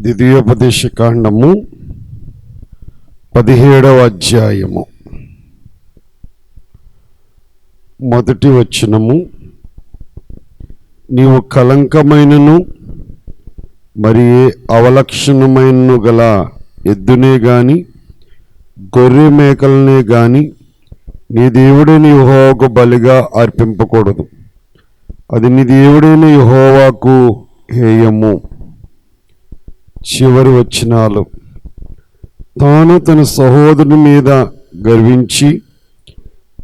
ద్వితీయోపదేశకాండము 17వ అధ్యాయము మొదటి వచనము. నీవు కలంకమైనను మరి అవలక్షణమైనను గల ఎద్దునే గాని గొర్రె మేకలనే గాని నీ దేవుడైన యెహోవాకు బలిగా అర్పింపకూడదు. అది నీ దేవుడైన యెహోవాకు హేయము. చివరి వచనాలు. తాను తన సహోదరుని మీద గర్వించి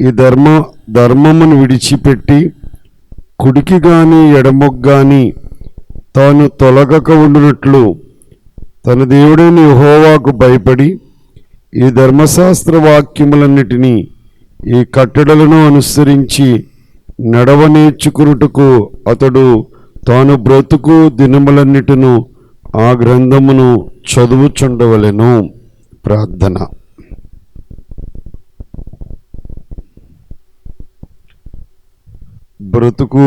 ఈ ధర్మమును విడిచిపెట్టి కుడికి గాని ఎడమకు గాని తాను తొలగక ఉండునట్లు తన దేవుడైన యెహోవాకు భయపడి ఈ ధర్మశాస్త్ర వాక్యములన్నిటినీ ఈ కట్టడలను అనుసరించి నడవనేర్చుకున్నట్టుకు అతడు తాను బ్రతుకు దినములన్నిటిను ఆ గ్రంథమును చదువుచుండవలెను. ప్రార్థన. బ్రతుకు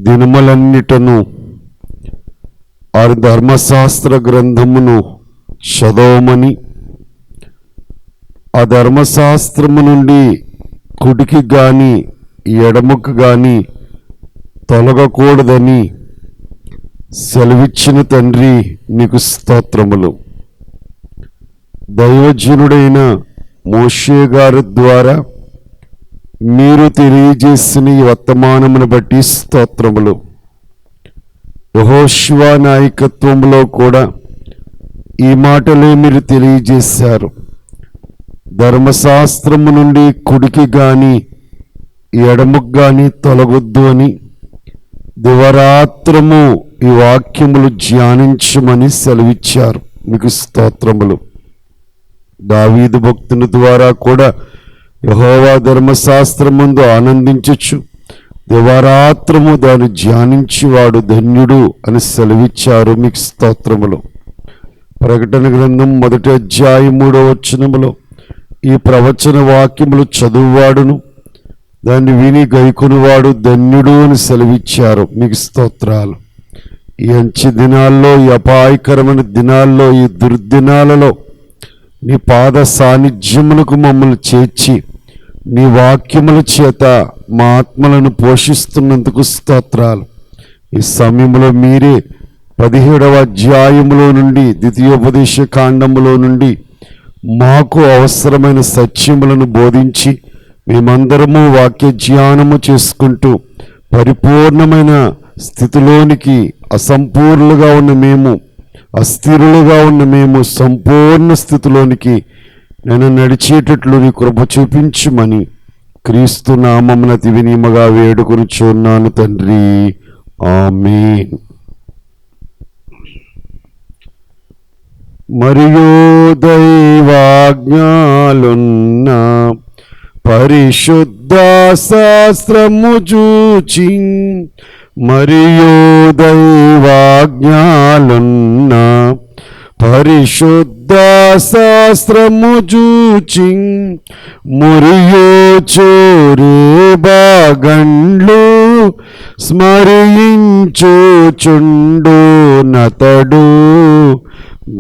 దినములన్నిటను ఆ ధర్మశాస్త్ర గ్రంథమును చదవమని, ఆ ధర్మశాస్త్రము నుండి కుడికి గాని ఎడమకు గాని తొలగకూడదని సెలవిచ్చిన తండ్రి నీకు స్తోత్రములు. దైవజనుడైన మోషే గారి ద్వారా మీరు తెలియజేసిన ఈ వర్తమానమును బట్టి స్తోత్రములు. యెహోషువ నాయకత్వంలో కూడా ఈ మాటలే మీరు తెలియజేశారు. ధర్మశాస్త్రము నుండి కుడికి గాని ఎడమకు గాని తొలగొద్దు అని దివరాత్రము ఈ వాక్యములు ధ్యానించమని సెలవిచ్చారు. మీకు స్తోత్రములు. దావీదు భక్తుని ద్వారా కూడా యెహోవా ధర్మశాస్త్రమందు ఆనందించచ్చు, దివారాత్రము దాన్ని ధ్యానించి వాడు ధన్యుడు అని సెలవిచ్చారు. మీకు స్తోత్రములు. ప్రకటన గ్రంథం 1వ అధ్యాయం 3వ వచనములో ఈ ప్రవచన వాక్యములు చదువువాడును దాన్ని విని గైకొనువాడు ధన్యుడు అని సెలవిచ్చారు. మీకు స్తోత్రాలు. ఈ అంచె దినాల్లో, ఈ అపాయకరమైన దినాల్లో, ఈ దుర్దినాలలో నీ పాద సాన్నిధ్యములకు మమ్మల్ని చేర్చి నీ వాక్యముల చేత మా ఆత్మలను పోషిస్తున్నందుకు స్తోత్రాలు. ఈ సమయంలో మీరే 17వ అధ్యాయములో నుండి ద్వితీయోపదేశ కాండములో నుండి మాకు అవసరమైన సత్యములను బోధించి మేమందరము వాక్య ధ్యానము చేసుకుంటూ పరిపూర్ణమైన స్థితిలోనికి, అసంపూర్ణులుగా ఉన్న మేము, అస్థిరులుగా ఉన్న మేము సంపూర్ణ స్థితిలోనికి నేను నడిచేటట్లు నీ కృప చూపించుమని క్రీస్తు నామమున అతి వినయముగా వేడుకొనుచున్నాను తండ్రి. ఆమేన్. మరియు దైవాజ్ఞలున్న పరిశుద్ధ శాస్త్రము చూచి, మరియు దైవాజ్ఞలున్న పరిశుద్ధ శాస్త్రము చూచి మురియో చోరే బాగండ్లు స్మరించుచుండు నతడు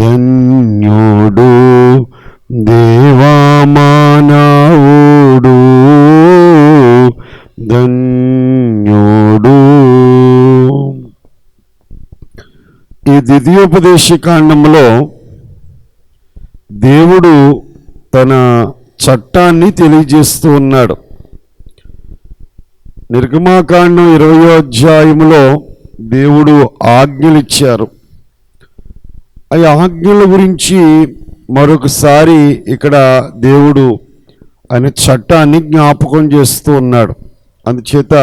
ధన్యుడు దేవామానవుడు ధన్యుడు. ఈ ద్వితీయోపదేశ కాండంలో దేవుడు తన చట్టాన్ని తెలియజేస్తూ ఉన్నాడు. నిర్గమాకాండం 20వ అధ్యాయములో దేవుడు ఆజ్ఞలు ఇచ్చారు. ఆ ఆజ్ఞల గురించి మరొకసారి ఇక్కడ దేవుడు ఆయన చట్టాన్ని జ్ఞాపకం చేస్తూ ఉన్నాడు. అందుచేత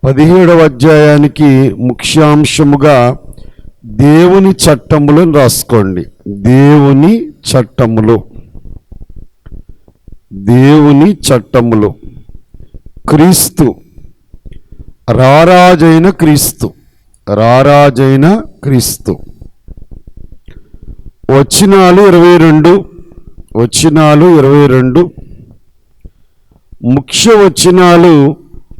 17వ అధ్యాయానికి ముఖ్యాంశముగా దేవుని చట్టములను రాసుకోండి. దేవుని చట్టములు, దేవుని చట్టములు. క్రీస్తు, రారాజైన క్రీస్తు, రారాజైన క్రీస్తు. వచనాలు 22 ముఖ్య వచనాలు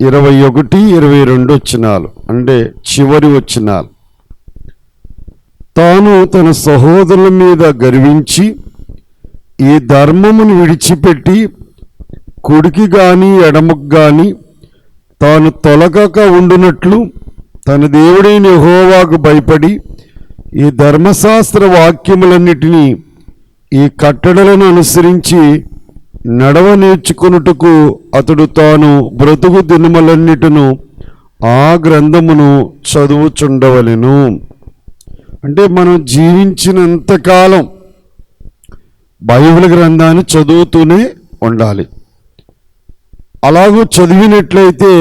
21, 22 వచనాలు అంటే చివరి వచనాలు. తాను తన సహోదరుల మీద గర్వించి ఈ ధర్మమును విడిచిపెట్టి కుడికి గాని ఎడమకు గాని తాను తొలగక ఉండునట్లు తన దేవుడైన యెహోవాకు భయపడి ఈ ధర్మశాస్త్ర వాక్యములన్నిటినీ ఈ కట్టడలను అనుసరించి నడవ నేర్చుకొనుటకు అతడు తాను బ్రతుకు దినములన్నిటిను ఆ గ్రంథమును చదువుచుండవలెను. అంటే మనం జీవించినంతకాలం బైబిల్ గ్రంథాన్ని చదువుతూనే ఉండాలి. అలాగూ చదివినట్లయితే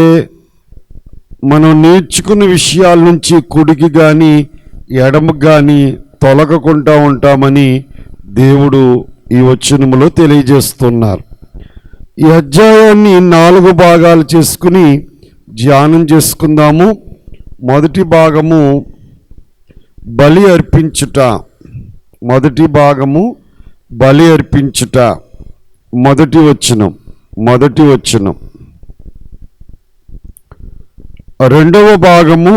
మనం నేర్చుకున్న విషయాల నుంచి కుడికి కానీ ఎడమకు కానీ తొలగకుండా ఉంటామని దేవుడు ఈ వచనములో తెలియజేస్తున్నారు. ఈ అధ్యాయాన్ని 4 భాగాలు చేసుకుని ధ్యానం చేసుకుందాము. మొదటి భాగము బలి అర్పించుట. మొదటి భాగము బలి అర్పించుట. మొదటి వచనం. రెండవ భాగము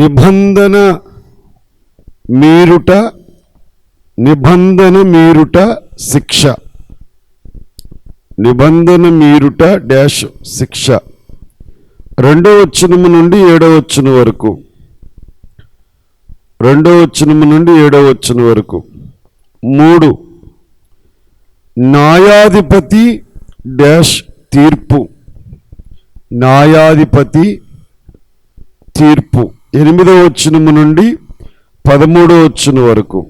నిబంధన మీరుట శిక్ష. నిబంధన మీరుట శిక్ష. 2వ వచనము నుండి 7వ వచనం వరకు. 2వ వచనము నుండి 7వ వచనం వరకు. 3 న్యాయాధిపతి తీర్పు. న్యాయాధిపతి తీర్పు. 8వ వచనము నుండి 13వ వచనం వరకు.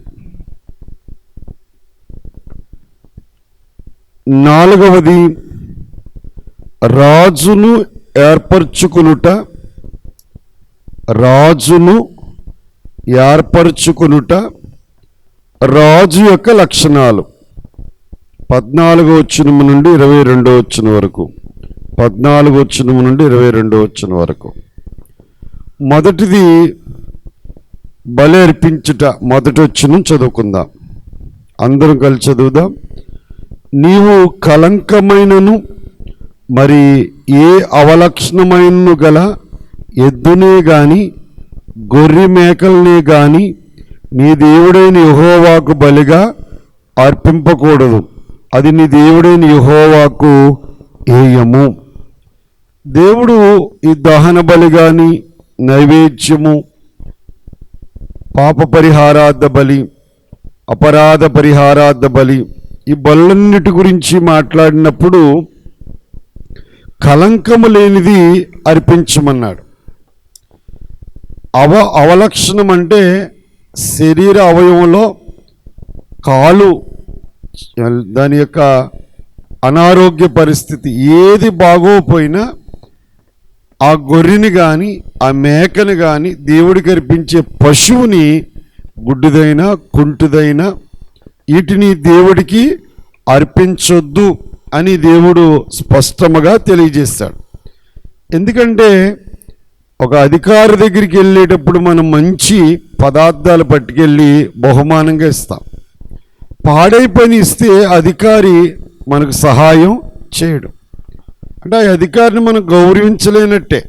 4వది రాజును ఏర్పరచుకొనుట. రాజు యొక్క లక్షణాలు. 14వ వచనము నుండి 22వ వచనం వరకు. 14వ వచనము నుండి 22వ వచనం వరకు. మొదటిది బలి అర్పించుట. మొదటి వచనం చదువుకుందాం. అందరం కలిసి చదువుదాం. నీవు కలంకమైనను మరి ఏ అవలక్షణమైనను గల ఎద్దునే గాని గొర్రె మేకల్నే గాని నీ దేవుడైన యెహోవాకు బలిగా అర్పింపకూడదు. అది నీ దేవుడైన యెహోవాకు హేయము. దేవుడు ఈ దహన బలి గాని నైవేద్యము, పాప పరిహారార్థ బలి, అపరాధ పరిహారార్థ బలి, ఈ బలులన్నిటి గురించి మాట్లాడినప్పుడు కలంకము లేనిది అర్పించమన్నాడు. అవలక్షణం అంటే శరీర అవయవంలో కాలు, దాని యొక్క అనారోగ్య పరిస్థితి ఏది బాగోపోయినా ఆ గొర్రెని కానీ ఆ మేకని కానీ దేవుడికి అర్పించే పశువుని, గుడ్డిదైనా కుంటిదైనా, వీటిని దేవుడికి అర్పించొద్దు అని దేవుడు స్పష్టంగా తెలియజేశాడు. ఎందుకంటే ఒక అధికారి దగ్గరికి వెళ్ళేటప్పుడు మనం మంచి పదార్థాలు పట్టుకెళ్ళి బహుమానంగా ఇస్తాం. పాడైపోయిన ఇస్తే అధికారి మనకు సహాయం చేయడు. అంటే ఆ అధికారిని మనం గౌరవించలేనట్టే.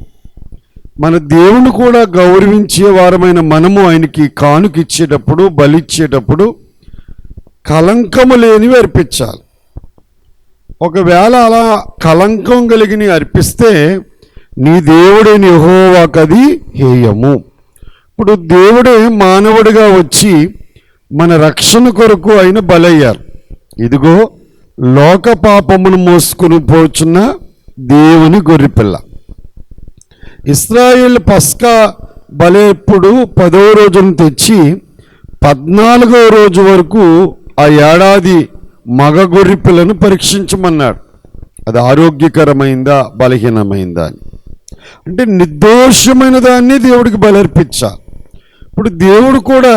మన దేవుని కూడా గౌరవించే వారమైన మనము ఆయనకి కానుక ఇచ్చేటప్పుడు, బలిచ్చేటప్పుడు కలంకము లేనివి అర్పించాలి. ఒకవేళ అలా కలంకం కలిగిన అర్పిస్తే నీ దేవుడైన యెహోవాకు అది హేయము. ఇప్పుడు దేవుడే మానవుడిగా వచ్చి మన రక్షణ కొరకు ఆయన బలయ్యారు. ఇదిగో లోక పాపమును మోసుకుని పోచున్న దేవుని గొర్రెపిల్ల. ఇశ్రాయేలు పస్కా బలెప్పుడు 10వ రోజును తెచ్చి 14వ రోజు వరకు ఆ ఏడాది మగ గొర్రె పిల్లను పరీక్షించమన్నాడు. అది ఆరోగ్యకరమైందా బలహీనమైందా అని. అంటే నిర్దోషమైన దాన్ని దేవుడికి బలర్పించాలి. ఇప్పుడు దేవుడు కూడా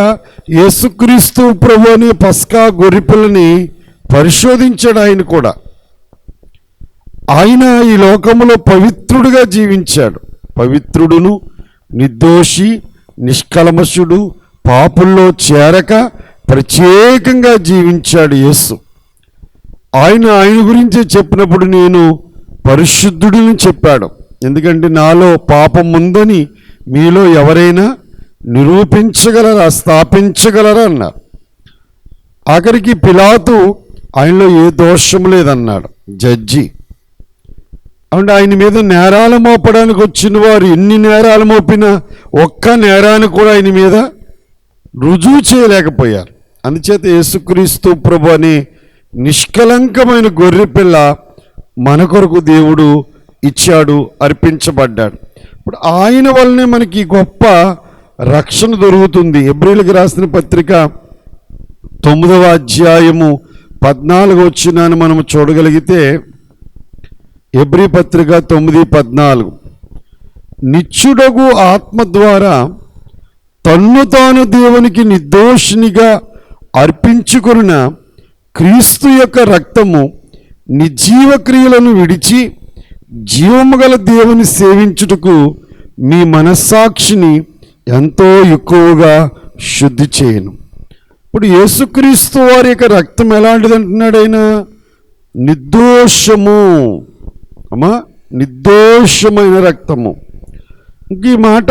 యేసుక్రీస్తు ప్రభు అనే పస్కా గొర్రె పిల్లని పరిశోధించాడు. ఆయన కూడా ఆయన ఈ లోకములో పవిత్రుడుగా జీవించాడు. పవిత్రుడును, నిర్దోషి, నిష్కల్మషుడు, పాపుల్లో చేరక ప్రత్యేకంగా జీవించాడు యేసు. ఆయన గురించి చెప్పినప్పుడు నేను పరిశుద్ధుడిని చెప్పాడు. ఎందుకంటే నాలో పాపం ఉందని మీలో ఎవరైనా నిరూపించగలరా, స్థాపించగలరా అన్నారు. ఆఖరికి పిలాతు ఆయనలో ఏ దోషం లేదన్నాడు జడ్జి. అంటే ఆయన మీద నేరాలు మోపడానికి వచ్చిన వారు ఎన్ని నేరాలు మోపినా ఒక్క నేరాన్ని కూడా ఆయన మీద రుజువు చేయలేకపోయారు. అందుచేత యేసుక్రీస్తు ప్రభు అనే నిష్కలంకమైన గొర్రెపిల్ల మన కొరకు దేవుడు ఇచ్చాడు, అర్పించబడ్డాడు. ఇప్పుడు ఆయన వల్లనే మనకి గొప్ప రక్షణ దొరుకుతుంది. హెబ్రీయులకు రాసిన పత్రిక 9వ అధ్యాయము 14 వచనాన్ని మనము చూడగలిగితే, హెబ్రీ పత్రిక 9:14, నిత్యుడగు ఆత్మ ద్వారా తన్ను తాను దేవునికి నిర్దోషినిగా అర్పించుకొనిన క్రీస్తు యొక్క రక్తము నిర్జీవ క్రియలను విడిచి జీవము గల దేవుని సేవించుటకు మీ మనస్సాక్షిని ఎంతో ఎక్కువగా శుద్ధి చేయను. ఇప్పుడు యేసుక్రీస్తు వారి యొక్క రక్తం ఎలాంటిది అంటున్నాడు ఆయన? నిర్దోషము, అమ్మా, నిర్దోషమైన రక్తము. ఈ మాట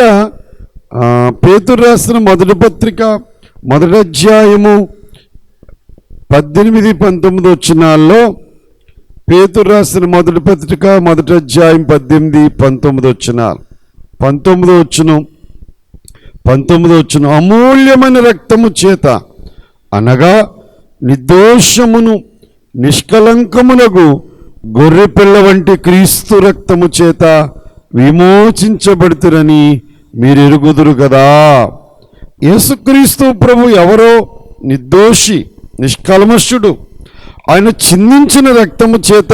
పేతురు రాసిన మొదటి పత్రిక 1వ అధ్యాయము 18-19 వచనాల్లో, పేతురు రాసిన మొదటి పత్రిక 1వ అధ్యాయం 18-19 వచనాలు. 19వ వచనం, అమూల్యమైన రక్తము చేత అనగా నిర్దోషమును నిష్కలంకమునకు గొర్రెపిల్ల వంటి క్రీస్తు రక్తము చేత విమోచించబడుతురని మీరు ఎరుగుదురు కదా. యేసుక్రీస్తు ప్రభు ఎవరో? నిర్దోషి, నిష్కల్మషుడు. ఆయన చిందించిన రక్తము చేత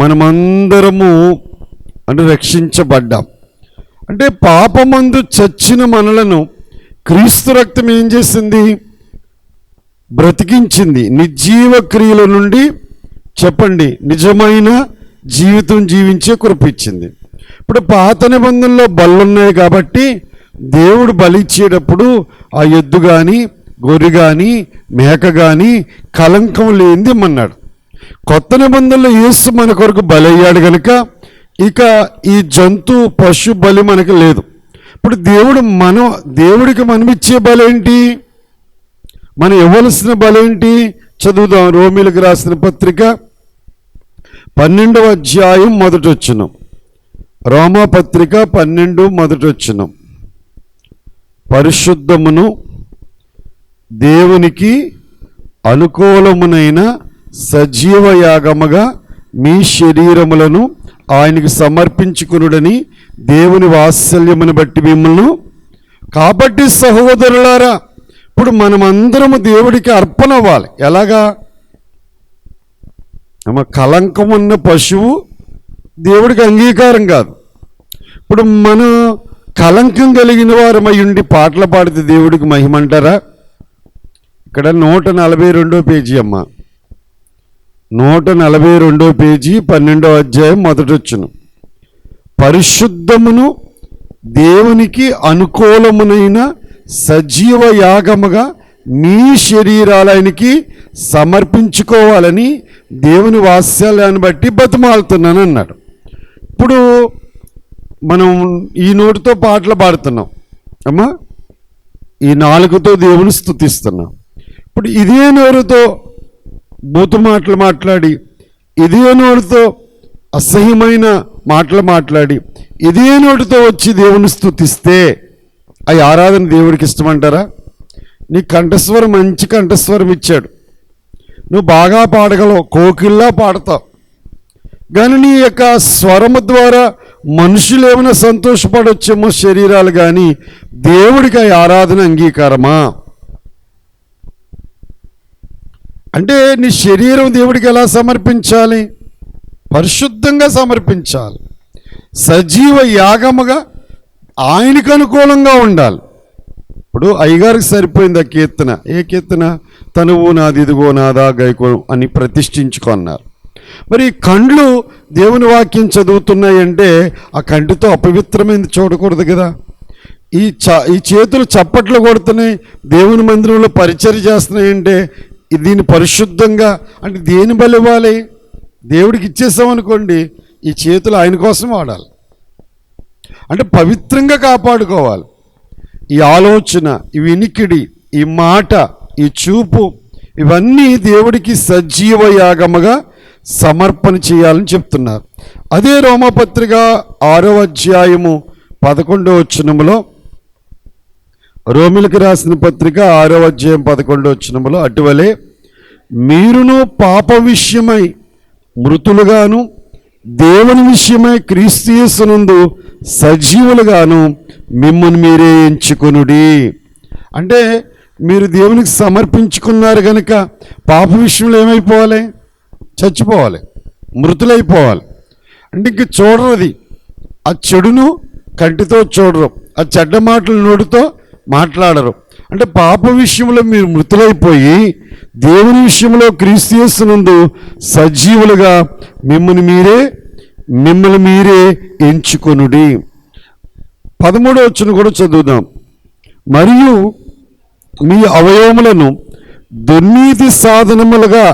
మనమందరము రక్షించబడ్డాం. అంటే పాపమందు చచ్చిన మనలను క్రీస్తు రక్తం ఏం చేసింది? బ్రతికించింది. నిర్జీవ క్రియల నుండి చెప్పండి నిజమైన జీవితం జీవించే కృపించింది. ఇప్పుడు పాత నిబంధనలో బలున్నాయి కాబట్టి దేవుడు బలి ఇచ్చేటప్పుడు ఆ ఎద్దు కానీ గొర్రె కానీ మేక కానీ కలంకం లేనిది ఇమ్మన్నాడు. కొత్త నిబంధనలో యేసు మన కొరకు బలి అయ్యాడు కనుక ఇక ఈ జంతు పశు బలి మనకు లేదు. ఇప్పుడు దేవుడికి మనమిచ్చే బలి ఏంటి? మనం ఇవ్వవలసిన బలి ఏంటి? చదువుదాం. రోమీలకు రాసిన పత్రిక 12వ అధ్యాయం 1వ వచనం. రోమా పత్రిక 12 1వ వచనం. పరిశుద్ధమును దేవునికి అనుకూలమునైన సజీవ యాగముగా మీ శరీరములను ఆయనకు సమర్పించుకునుడని దేవుని వాత్సల్యమును బట్టి మిమ్మల్ని. కాబట్టి సహోదరులారా, ఇప్పుడు మనమందరము దేవుడికి అర్పణ అవ్వాలి. ఎలాగా? కలంకం ఉన్న పశువు దేవుడికి అంగీకారం కాదు. ఇప్పుడు మనం కలంకం కలిగిన వారమై ఉండి పాటలు పాడితే దేవుడికి మహిమ అంటారా? ఇక్కడ 142వ పేజీ అమ్మ, 142వ పేజీ 12వ అధ్యాయం 1వ వచనం. పరిశుద్ధమును దేవునికి అనుకూలమునైన సజీవ యాగముగా మీ శరీరాలకి సమర్పించుకోవాలని దేవుని వాత్సల్యాన్ని బట్టి బతిమాలుతున్నాను అన్నాడు. ఇప్పుడు మనం ఈ నోటితో పాటలు పాడుతున్నాం అమ్మా, ఈ నాలుగుతో దేవుని స్తుతిస్తున్నాం. ఇప్పుడు ఇదే నోరుతో బూతు మాటలు మాట్లాడి, ఇదే నోటితో అసహ్యమైన మాటలు మాట్లాడి, ఇదే నోటితో వచ్చి దేవుని స్తుతిస్తే ఆ ఆరాధన దేవుడికి ఇష్టమంటారా? నీ కంఠస్వరం మంచి కంఠస్వరం ఇచ్చాడు, నువ్వు బాగా పాడగలవు, కోకిల్లా పాడతావు. కానీ నీ యొక్క స్వరము ద్వారా మనుషులు ఏమైనా సంతోషపడొచ్చేమో శరీరాలు, కానీ దేవుడికి ఆ ఆరాధన అంగీకారమా? అంటే నీ శరీరం దేవుడికి ఎలా సమర్పించాలి? పరిశుద్ధంగా సమర్పించాలి, సజీవ యాగముగా ఆయనకు అనుకూలంగా ఉండాలి. ఇప్పుడు అయ్యగారికి సరిపోయింది ఆ కీర్తన. ఏ కీర్తన? తనువు నాది ఇదిగో నాదా గైకో అని ప్రతిష్ఠించుకున్నారు. మరి కండ్లు దేవుని వాక్యం చదువుతున్నాయంటే ఆ కంటితో అపవిత్రమైనది చూడకూడదు కదా. ఈ చేతులు చప్పట్లు కొడుతున్నాయి, దేవుని మందిరంలో పరిచర్య చేస్తున్నాయంటే దీన్ని పరిశుద్ధంగా అంటే దేని బలి ఇవ్వాలి? దేవుడికి ఇచ్చేసామనుకోండి, ఈ చేతులు ఆయన కోసం వాడాలి. అంటే పవిత్రంగా కాపాడుకోవాలి. ఈ ఆలోచన, ఈ వినికిడి, ఈ మాట, ఈ చూపు, ఇవన్నీ దేవుడికి సజీవ యాగముగా సమర్పణ చేయాలని చెప్తున్నారు. అదే రోమపత్రిక 6వ అధ్యాయము 11వ వచనములో, రోమిలకు రాసిన పత్రిక 6వ అధ్యాయం 11వ వచనములో, అటువలే మీరును పాప విషయమై మృతులుగాను దేవుని విషయమై క్రీస్తు యేసునందు సజీవులుగాను మిమ్మల్ని మీరే ఎంచుకొనుడి. అంటే మీరు దేవునికి సమర్పించుకున్నారు కనుక పాప విషయంలో ఏమైపోవాలి? చచ్చిపోవాలి, మృతులైపోవాలి. అంటే ఇంక చూడరు, అది ఆ చెడును కంటితో చూడరు, ఆ చెడ్డ మాటలు నోటితో మాట్లాడరు. అంటే పాప విషయంలో మీరు మృతులైపోయి దేవుని విషయంలో క్రీస్తు యేసునందు సజీవులుగా మిమ్మల్ని మీరే ఎంచుకొనుడి. 13వ వచనం కూడా చదువుదాం. మరియు మీ అవయవములను దుర్నీతి సాధనములుగా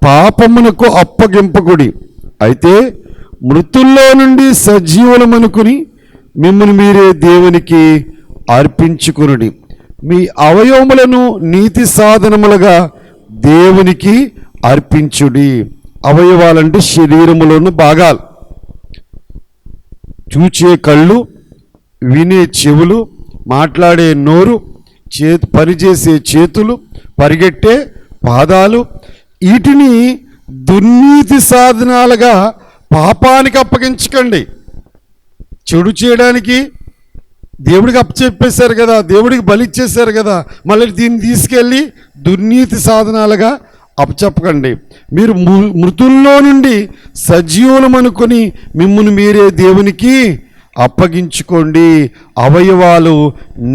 పాపమునకు అప్పగింపకుడి, అయితే మృతుల్లో నుండి సజీవులమనుకుని మిమ్మల్ని మీరే దేవునికి అర్పించుకొనుడి. మీ అవయవములను నీతి సాధనములుగా దేవునికి అర్పించుడి. అవయవాలంటే శరీరములోని భాగాలు. చూచే కళ్ళు, వినే చెవులు, మాట్లాడే నోరు, పనిచేసే చేతులు, పరిగెట్టే పాదాలు, వీటిని దుర్నీతి సాధనాలుగా పాపానికి అప్పగించకండి. చెడు చేయడానికి దేవుడికి అప్పచెప్పేశారు కదా, దేవుడికి బలిచ్చేశారు కదా, మళ్ళీ దీన్ని తీసుకెళ్ళి దుర్నీతి సాధనాలుగా అప్పచెప్పకండి. మీరు మృతుల్లో నుండి సజీవులమనుకొని మిమ్మల్ని మీరే దేవునికి అప్పగించుకోండి. అవయవాలు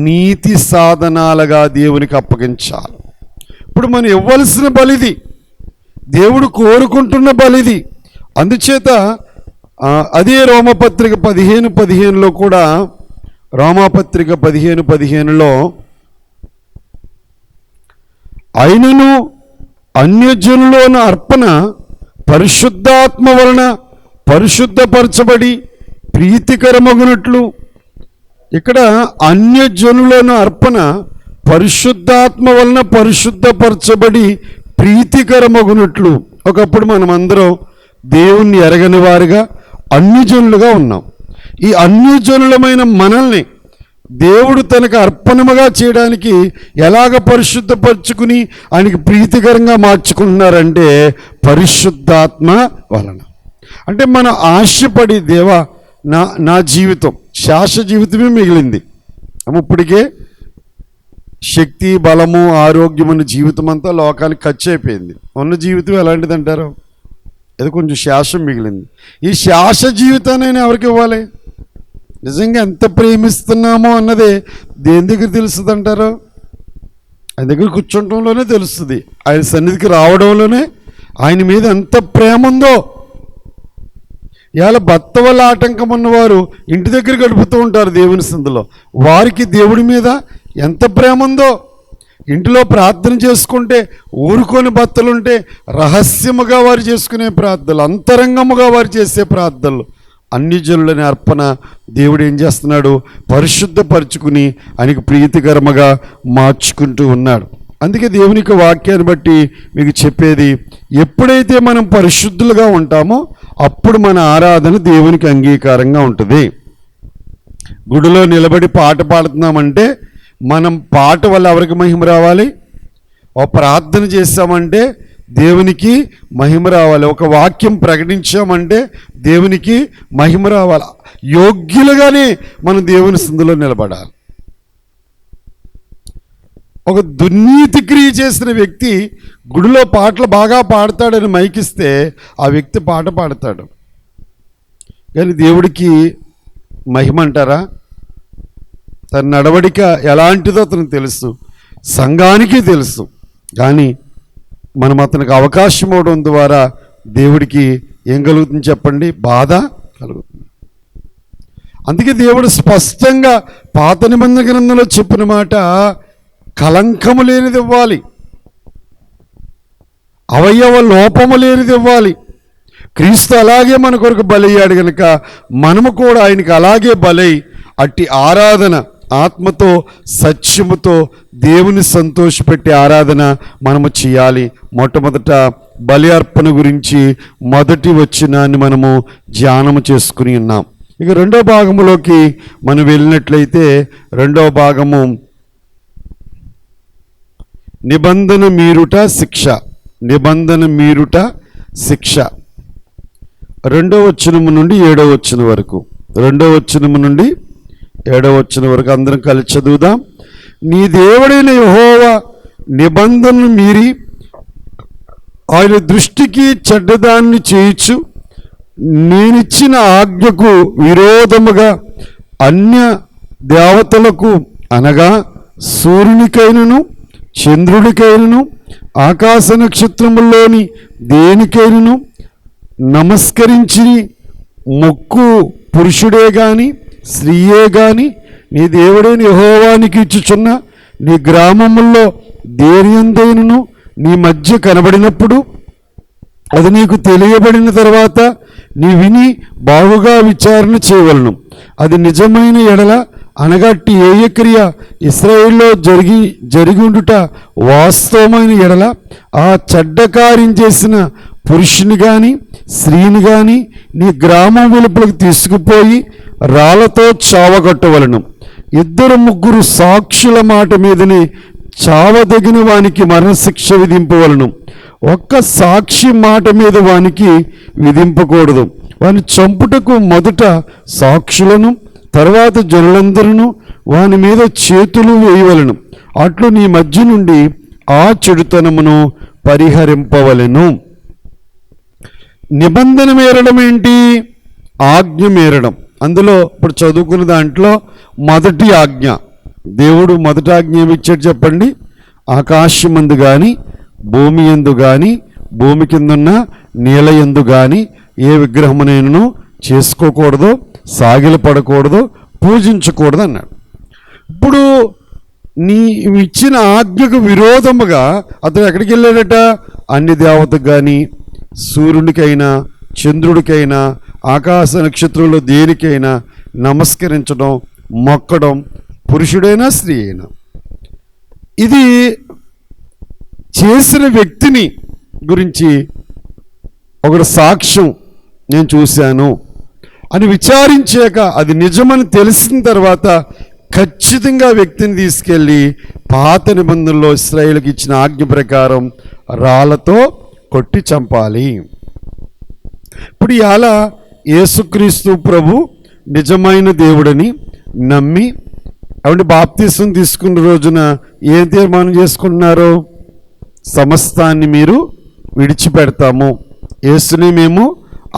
నీతి సాధనాలుగా దేవునికి అప్పగించాలి. ఇప్పుడు మనం ఇవ్వాల్సిన బలిది, దేవుడు కోరుకుంటున్న బలిది. అందుచేత అదే రోమపత్రిక 15:15లో కూడా, రోమపత్రిక 15:15లో, అయినను అన్యజనులోని అర్పణ పరిశుద్ధాత్మ వలన పరిశుద్ధపరచబడి ప్రీతికరమగునట్లు, ఇక్కడ అన్యజనులోని అర్పణ పరిశుద్ధాత్మ వలన పరిశుద్ధపరచబడి ప్రీతికరమగునట్లు. ఒకప్పుడు మనమందరం దేవుణ్ణి ఎరగని వారుగా అన్యజనులుగా ఉన్నాం. ఈ అన్యజనులమైన మనల్ని దేవుడు తనకు అర్పణముగా చేయడానికి ఎలాగ పరిశుద్ధపరచుకుని ఆయనకి ప్రీతికరంగా మార్చుకుంటున్నారంటే పరిశుద్ధాత్మ వలన. అంటే మన ఆశపడి, దేవా నా జీవితం శాశ్వత జీవితమే మిగిలింది, ఇప్పటికే శక్తి, బలము, ఆరోగ్యమైన జీవితం అంతా లోకానికి ఖర్చు అయిపోయింది. ఉన్న జీవితం ఎలాంటిది అంటారు? అది కొంచెం శాశ్వతం మిగిలింది. ఈ శాశ్వత జీవితాన్ని నేను ఎవరికి ఇవ్వాలి? నిజంగా ఎంత ప్రేమిస్తున్నామో అన్నది దేని దగ్గర తెలుస్తుంది అంటారు? ఆయన దగ్గర కూర్చోవడంలోనే తెలుస్తుంది, ఆయన సన్నిధికి రావడంలోనే ఆయన మీద ఎంత ప్రేమ ఉందో. ఇవాళ భర్త వల్ల ఆటంకం ఉన్నవారు ఇంటి దగ్గర గడుపుతూ ఉంటారు దేవుని సందులో, వారికి దేవుడి మీద ఎంత ప్రేమ ఉందో. ఇంటిలో ప్రార్థన చేసుకుంటే ఊరుకొని భర్తలుంటే రహస్యముగా వారు చేసుకునే ప్రార్థనలు, అంతరంగముగా వారు చేసే ప్రార్థనలు, అన్యజనులని అర్పణ దేవుడు ఏం చేస్తున్నాడు? పరిశుద్ధపరచుకుని ఆయనకు ప్రీతికరముగా మార్చుకుంటూ ఉన్నాడు. అందుకే దేవునికి వాక్యాన్ని బట్టి మీకు చెప్పేది, ఎప్పుడైతే మనం పరిశుద్ధులుగా ఉంటామో అప్పుడు మన ఆరాధన దేవునికి అంగీకారంగా ఉంటుంది. గుడిలో నిలబడి పాట పాడుతున్నామంటే మనం పాట వల్ల ఎవరికి మహిమ రావాలి? ఒక ప్రార్థన చేస్తామంటే దేవునికి మహిమ రావాలి. ఒక వాక్యం ప్రకటించామంటే దేవునికి మహిమ రావాలి. యోగ్యులుగానే మనం దేవుని సందులో నిలబడాలి. ఒక దుర్నీతి క్రియ చేసిన వ్యక్తి గుడిలో పాటలు బాగా పాడతాడని మైకిస్తే ఆ వ్యక్తి పాట పాడతాడు, కానీ దేవుడికి మహిమ అంటారా? తన నడవడిక ఎలాంటిదో అతనికి తెలుసు, సంఘానికి తెలుసు, కానీ మనం అతనికి అవకాశం ఇవ్వడం ద్వారా దేవుడికి ఏం కలుగుతుంది చెప్పండి? బాధ కలుగుతుంది. అందుకే దేవుడు స్పష్టంగా పాత నిబంధన గ్రంథంలో చెప్పిన మాట, కలంకము లేనిది ఇవ్వాలి, అవయవ లోపము లేనిది ఇవ్వాలి, క్రీస్తు అలాగే మన కొరకు బలయ్యాడు కనుక మనము కూడా ఆయనకి అలాగే బలై అట్టి ఆరాధన ఆత్మతో సత్యముతో దేవుని సంతోషపెట్టే ఆరాధన మనము చేయాలి. మొట్టమొదట బలి అర్పణ గురించి మొదటి వచనాన్ని మనము ధ్యానము చేసుకుని ఉన్నాం. ఇక రెండో భాగములోకి మనం వెళ్ళినట్లయితే రెండో భాగము నిబంధన మీరుట శిక్ష. నిబంధన మీరుట శిక్ష. 2వ వచనము నుండి 7వ వచనం వరకు. 2వ వచనము నుండి 7వ వచనం వరకు అందరం కలిసి చదువుదాం. నీ దేవుడైన యెహోవా నిబంధనను మీరి ఆయన దృష్టికి చెడ్డదాన్ని చేయించు నేనిచ్చిన ఆజ్ఞకు విరోధముగా అన్య దేవతలకు అనగా సూర్యునికైనను చంద్రుడికైనను ఆకాశ నక్షత్రముల్లోని దేనికైనను నమస్కరించి మొక్కు పురుషుడే గాని స్త్రీయే గాని నీ దేవుడైన యెహోవానికి ఇచ్చుచున్న నీ గ్రామముల్లో దేనియందైనను నీ మధ్య కనబడినప్పుడు అది నీకు తెలియబడిన తర్వాత నీ విని బాగుగా విచారణ చేయవలను. అది నిజమైన ఎడల అనగట్టి ఏ క్రియ ఇశ్రాయేలులో జరిగి ఉండుట వాస్తవమైన ఎడల ఆ చెడ్డ కార్యం చేసిన పురుషుని కానీ స్త్రీని కానీ నీ గ్రామం వెలుపలకు తీసుకుపోయి రాళ్లతో చావగొట్టవలను. 2-3 సాక్షుల మాట మీదని చావదగిన వానికి మరణశిక్ష విధింపవలను. ఒక్క సాక్షి మాట మీద వానికి విధింపకూడదు. వాని చంపుటకు మొదట సాక్షులను తర్వాత జనులందరూ వాని మీద చేతులు వేయవలను. అట్లు నీ మధ్య నుండి ఆ చెడుతనమును పరిహరింపవలెను. నిబంధన మేరడం ఏంటి? ఆజ్ఞ మేరడం. అందులో ఇప్పుడు చదువుకున్న దాంట్లో మొదటి ఆజ్ఞ, దేవుడు మొదటి ఆజ్ఞ ఏమి ఇచ్చాడు చెప్పండి? ఆకాశమందు కానీ భూమి యందు కానీ భూమి కిందున్న నీళ్ళ యందు కానీ ఏ విగ్రహమునైనను చేసుకోకూడదు, సాగిలపడకూడదు, పూజించకూడదు అన్నాడు. ఇప్పుడు నీ ఇచ్చిన ఆజ్ఞకు విరోధముగా అతను ఎక్కడికి వెళ్ళాడట? అన్ని దేవతకు కానీ సూర్యునికైనా చంద్రుడికైనా ఆకాశ నక్షత్రంలో దేనికైనా నమస్కరించడం, మొక్కడం, పురుషుడైనా స్త్రీ అయినా. ఇది చేసిన వ్యక్తిని గురించి ఒకడు సాక్ష్యం నేను చూశాను అని విచారించాక అది నిజమని తెలిసిన తర్వాత ఖచ్చితంగా వ్యక్తిని తీసుకెళ్ళి పాత నిబంధనలో ఇశ్రాయేలుకి ఇచ్చిన ఆజ్ఞ ప్రకారం రాళ్లతో కొట్టి చంపాలి. ఇప్పుడు ఇవాళ యేసుక్రీస్తు ప్రభు నిజమైన దేవుడని నమ్మి అవంటి బాప్తీసం తీసుకున్న రోజున ఏం తీర్మానం చేసుకుంటున్నారు? సమస్తాన్ని మీరు విడిచిపెడతాము, యేసుని మేము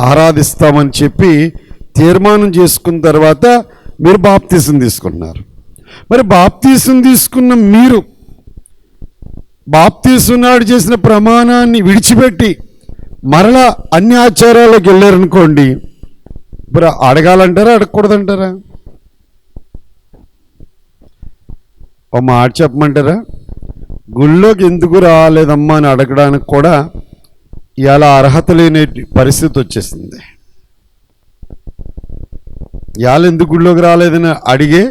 ఆరాధిస్తామని చెప్పి తీర్మానం చేసుకున్న తర్వాత మీరు బాప్తీసం తీసుకున్నారు. మరి బాప్తీసం తీసుకున్న మీరు బాప్తీసం నాడు చేసిన ప్రమాణాన్ని విడిచిపెట్టి మరలా అన్ని ఆచారాలకు వెళ్ళారనుకోండి, ఇప్పుడు అడగాలంటారా అడగకూడదంటారా? ఒక మాట చెప్పమంటారా? గుళ్ళోకి ఎందుకు రాలేదమ్మా అని అడగడానికి కూడా ఇలా అర్హత లేని పరిస్థితి వచ్చేసింది. ఇవాళ ఎందుకు గుళ్ళోకి రాలేదని అడిగే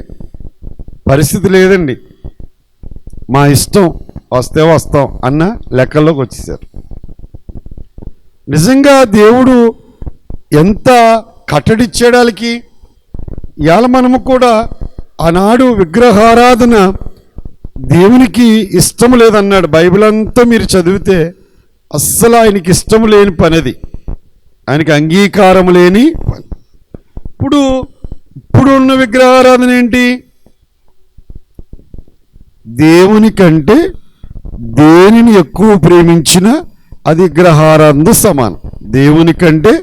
పరిస్థితి లేదండి. మా ఇష్టం, వస్తే వస్తాం అన్న లెక్కల్లోకి వచ్చేసారు. నిజంగా దేవుడు ఎంత కట్టడిచ్చాడు వాళ్ళకి. ఇవాళ మనము కూడా ఆనాడు విగ్రహారాధన దేవునికి ఇష్టం లేదన్నాడు. బైబిల్ అంతా మీరు చదివితే అస్సలు ఆయనకి ఇష్టం లేని పనిది, ఆయనకి అంగీకారం లేని పని. ఇప్పుడు ఉన్న విగ్రహారాధన ఏంటి? దేవుని కంటే దేనిని ఎక్కువ ప్రేమించినా అది విగ్రహారాధన సమానం. దేవుని కంటే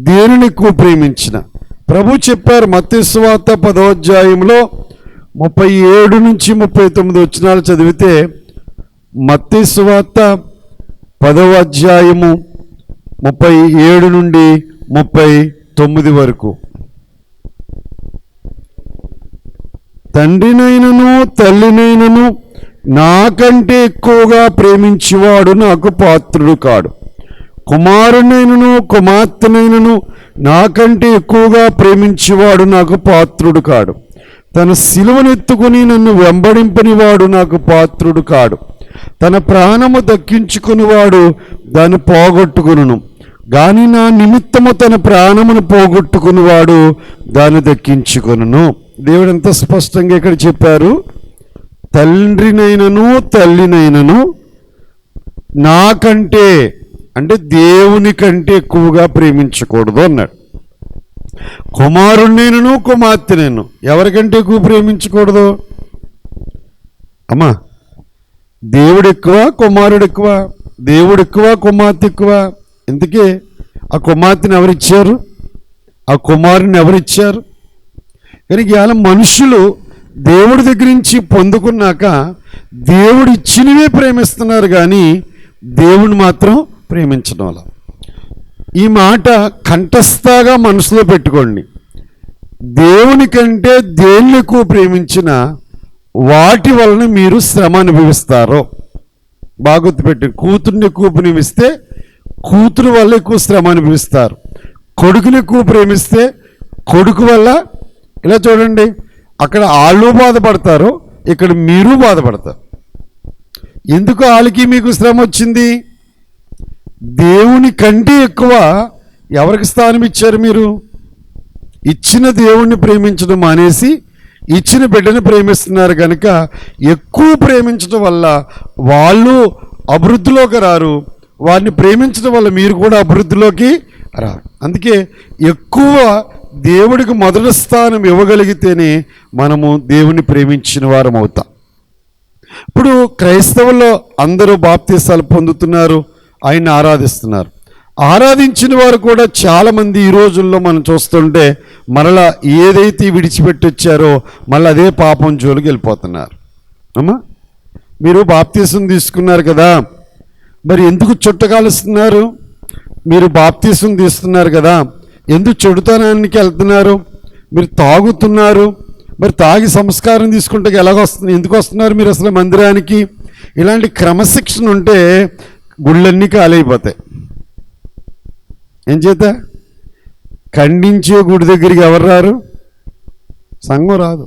దేనిని ఎక్కువ ప్రేమించిన ప్రభు చెప్పారు. మత్తయి సువార్త 10వ అధ్యాయంలో 37 నుంచి 39 వచనాలు చదివితే, మత్తయి సువార్త 10వ అధ్యాయము 37 నుండి 39 వరకు. తండ్రినైనను తల్లినైనను నాకంటే ఎక్కువగా ప్రేమించేవాడు నాకు పాత్రుడు కాడు. కుమారునైనను కుమార్తెనైనను నాకంటే ఎక్కువగా ప్రేమించేవాడు నాకు పాత్రుడు కాడు. తన సిలువనెత్తుకుని నన్ను వెంబడింపనివాడు నాకు పాత్రుడు కాడు. తన ప్రాణము దక్కించుకునివాడు దాన్ని పోగొట్టుకును, గాని నా నిమిత్తము తన ప్రాణమును పోగొట్టుకునివాడు దాన్ని దక్కించుకొనును. దేవుడు ఎంత స్పష్టంగా ఇక్కడ చెప్పారు, తండ్రినైనను తల్లినైనను నాకంటే అంటే దేవుని కంటే ఎక్కువగా ప్రేమించకూడదు అన్నాడు. కుమారుణ్ణైనను కుమార్తెనైను ఎవరికంటే ఎక్కువ ప్రేమించకూడదు అమ్మా? దేవుడు ఎక్కువ, కుమారుడు ఎక్కువ? దేవుడు ఎక్కువ, కుమార్తె ఎక్కువ? ఎందుకే ఆ కుమార్తెను ఎవరిచ్చారు? ఆ కుమారుని ఎవరిచ్చారు? కనుక ఇవాళ మనుషులు దేవుడి దగ్గర నుంచి పొందుకున్నాక దేవుడు ఇచ్చినవే ప్రేమిస్తున్నారు, కానీ దేవుని మాత్రం ప్రేమించడం వల్ల. ఈ మాట కంఠస్థగా మనసులో పెట్టుకోండి. దేవుని కంటే దేన్ని ఎక్కువ ప్రేమించిన వాటి వలన మీరు శ్రమ అనుభవిస్తారో బాగా గుర్తుపెట్టి. కూతుర్ని ఎక్కువ ప్రేమిస్తే కూతురు వల్ల ఎక్కువ శ్రమ అనుభవిస్తారు. కొడుకుని ఎక్కువ ప్రేమిస్తే కొడుకు వల్ల, ఇలా చూడండి, అక్కడ వాళ్ళు బాధపడతారు, ఇక్కడ మీరు బాధపడతారు. ఎందుకు వాళ్ళకి మీకు శ్రమ వచ్చింది? దేవుని కంటే ఎక్కువ ఎవరికి స్థానం ఇచ్చారు మీరు? ఇచ్చిన దేవుణ్ణి ప్రేమించడం మానేసి ఇచ్చిన బిడ్డని ప్రేమిస్తున్నారు. కనుక ఎక్కువ ప్రేమించడం వల్ల వాళ్ళు అభివృద్ధిలోకి రారు, వారిని ప్రేమించడం వల్ల మీరు కూడా అభివృద్ధిలోకి రారు. అందుకే ఎక్కువ దేవుడికి మొదటి స్థానం ఇవ్వగలిగితేనే మనము దేవుని ప్రేమించిన వారం అవుతాం. ఇప్పుడు క్రైస్తవుల్లో అందరూ బాప్తీసాలు పొందుతున్నారు, ఆయన్ని ఆరాధిస్తున్నారు. ఆరాధించిన వారు కూడా చాలామంది ఈ రోజుల్లో మనం చూస్తుంటే మరలా ఏదైతే విడిచిపెట్టి వచ్చారో మళ్ళీ అదే పాపం జోలికి వెళ్ళిపోతున్నారు. అమ్మా, మీరు బాప్తీసం తీసుకున్నారు కదా, మరి ఎందుకు చుట్టకాలుస్తున్నారు? మీరు బాప్తీసం తీస్తున్నారు కదా, ఎందుకు చెడుతనానికి వెళ్తున్నారు? మీరు తాగుతున్నారు, మరి తాగి సంస్కారం తీసుకుంటే ఎలాగొస్తుంది? ఎందుకు వస్తున్నారు మీరు అసలు మందిరానికి? ఇలాంటి క్రమశిక్షణ ఉంటే గుళ్ళన్నీ ఖాళైపోతాయి. ఏం చేత? ఖండించే గుడి దగ్గరికి ఎవరు రారు? సంఘం రాదు.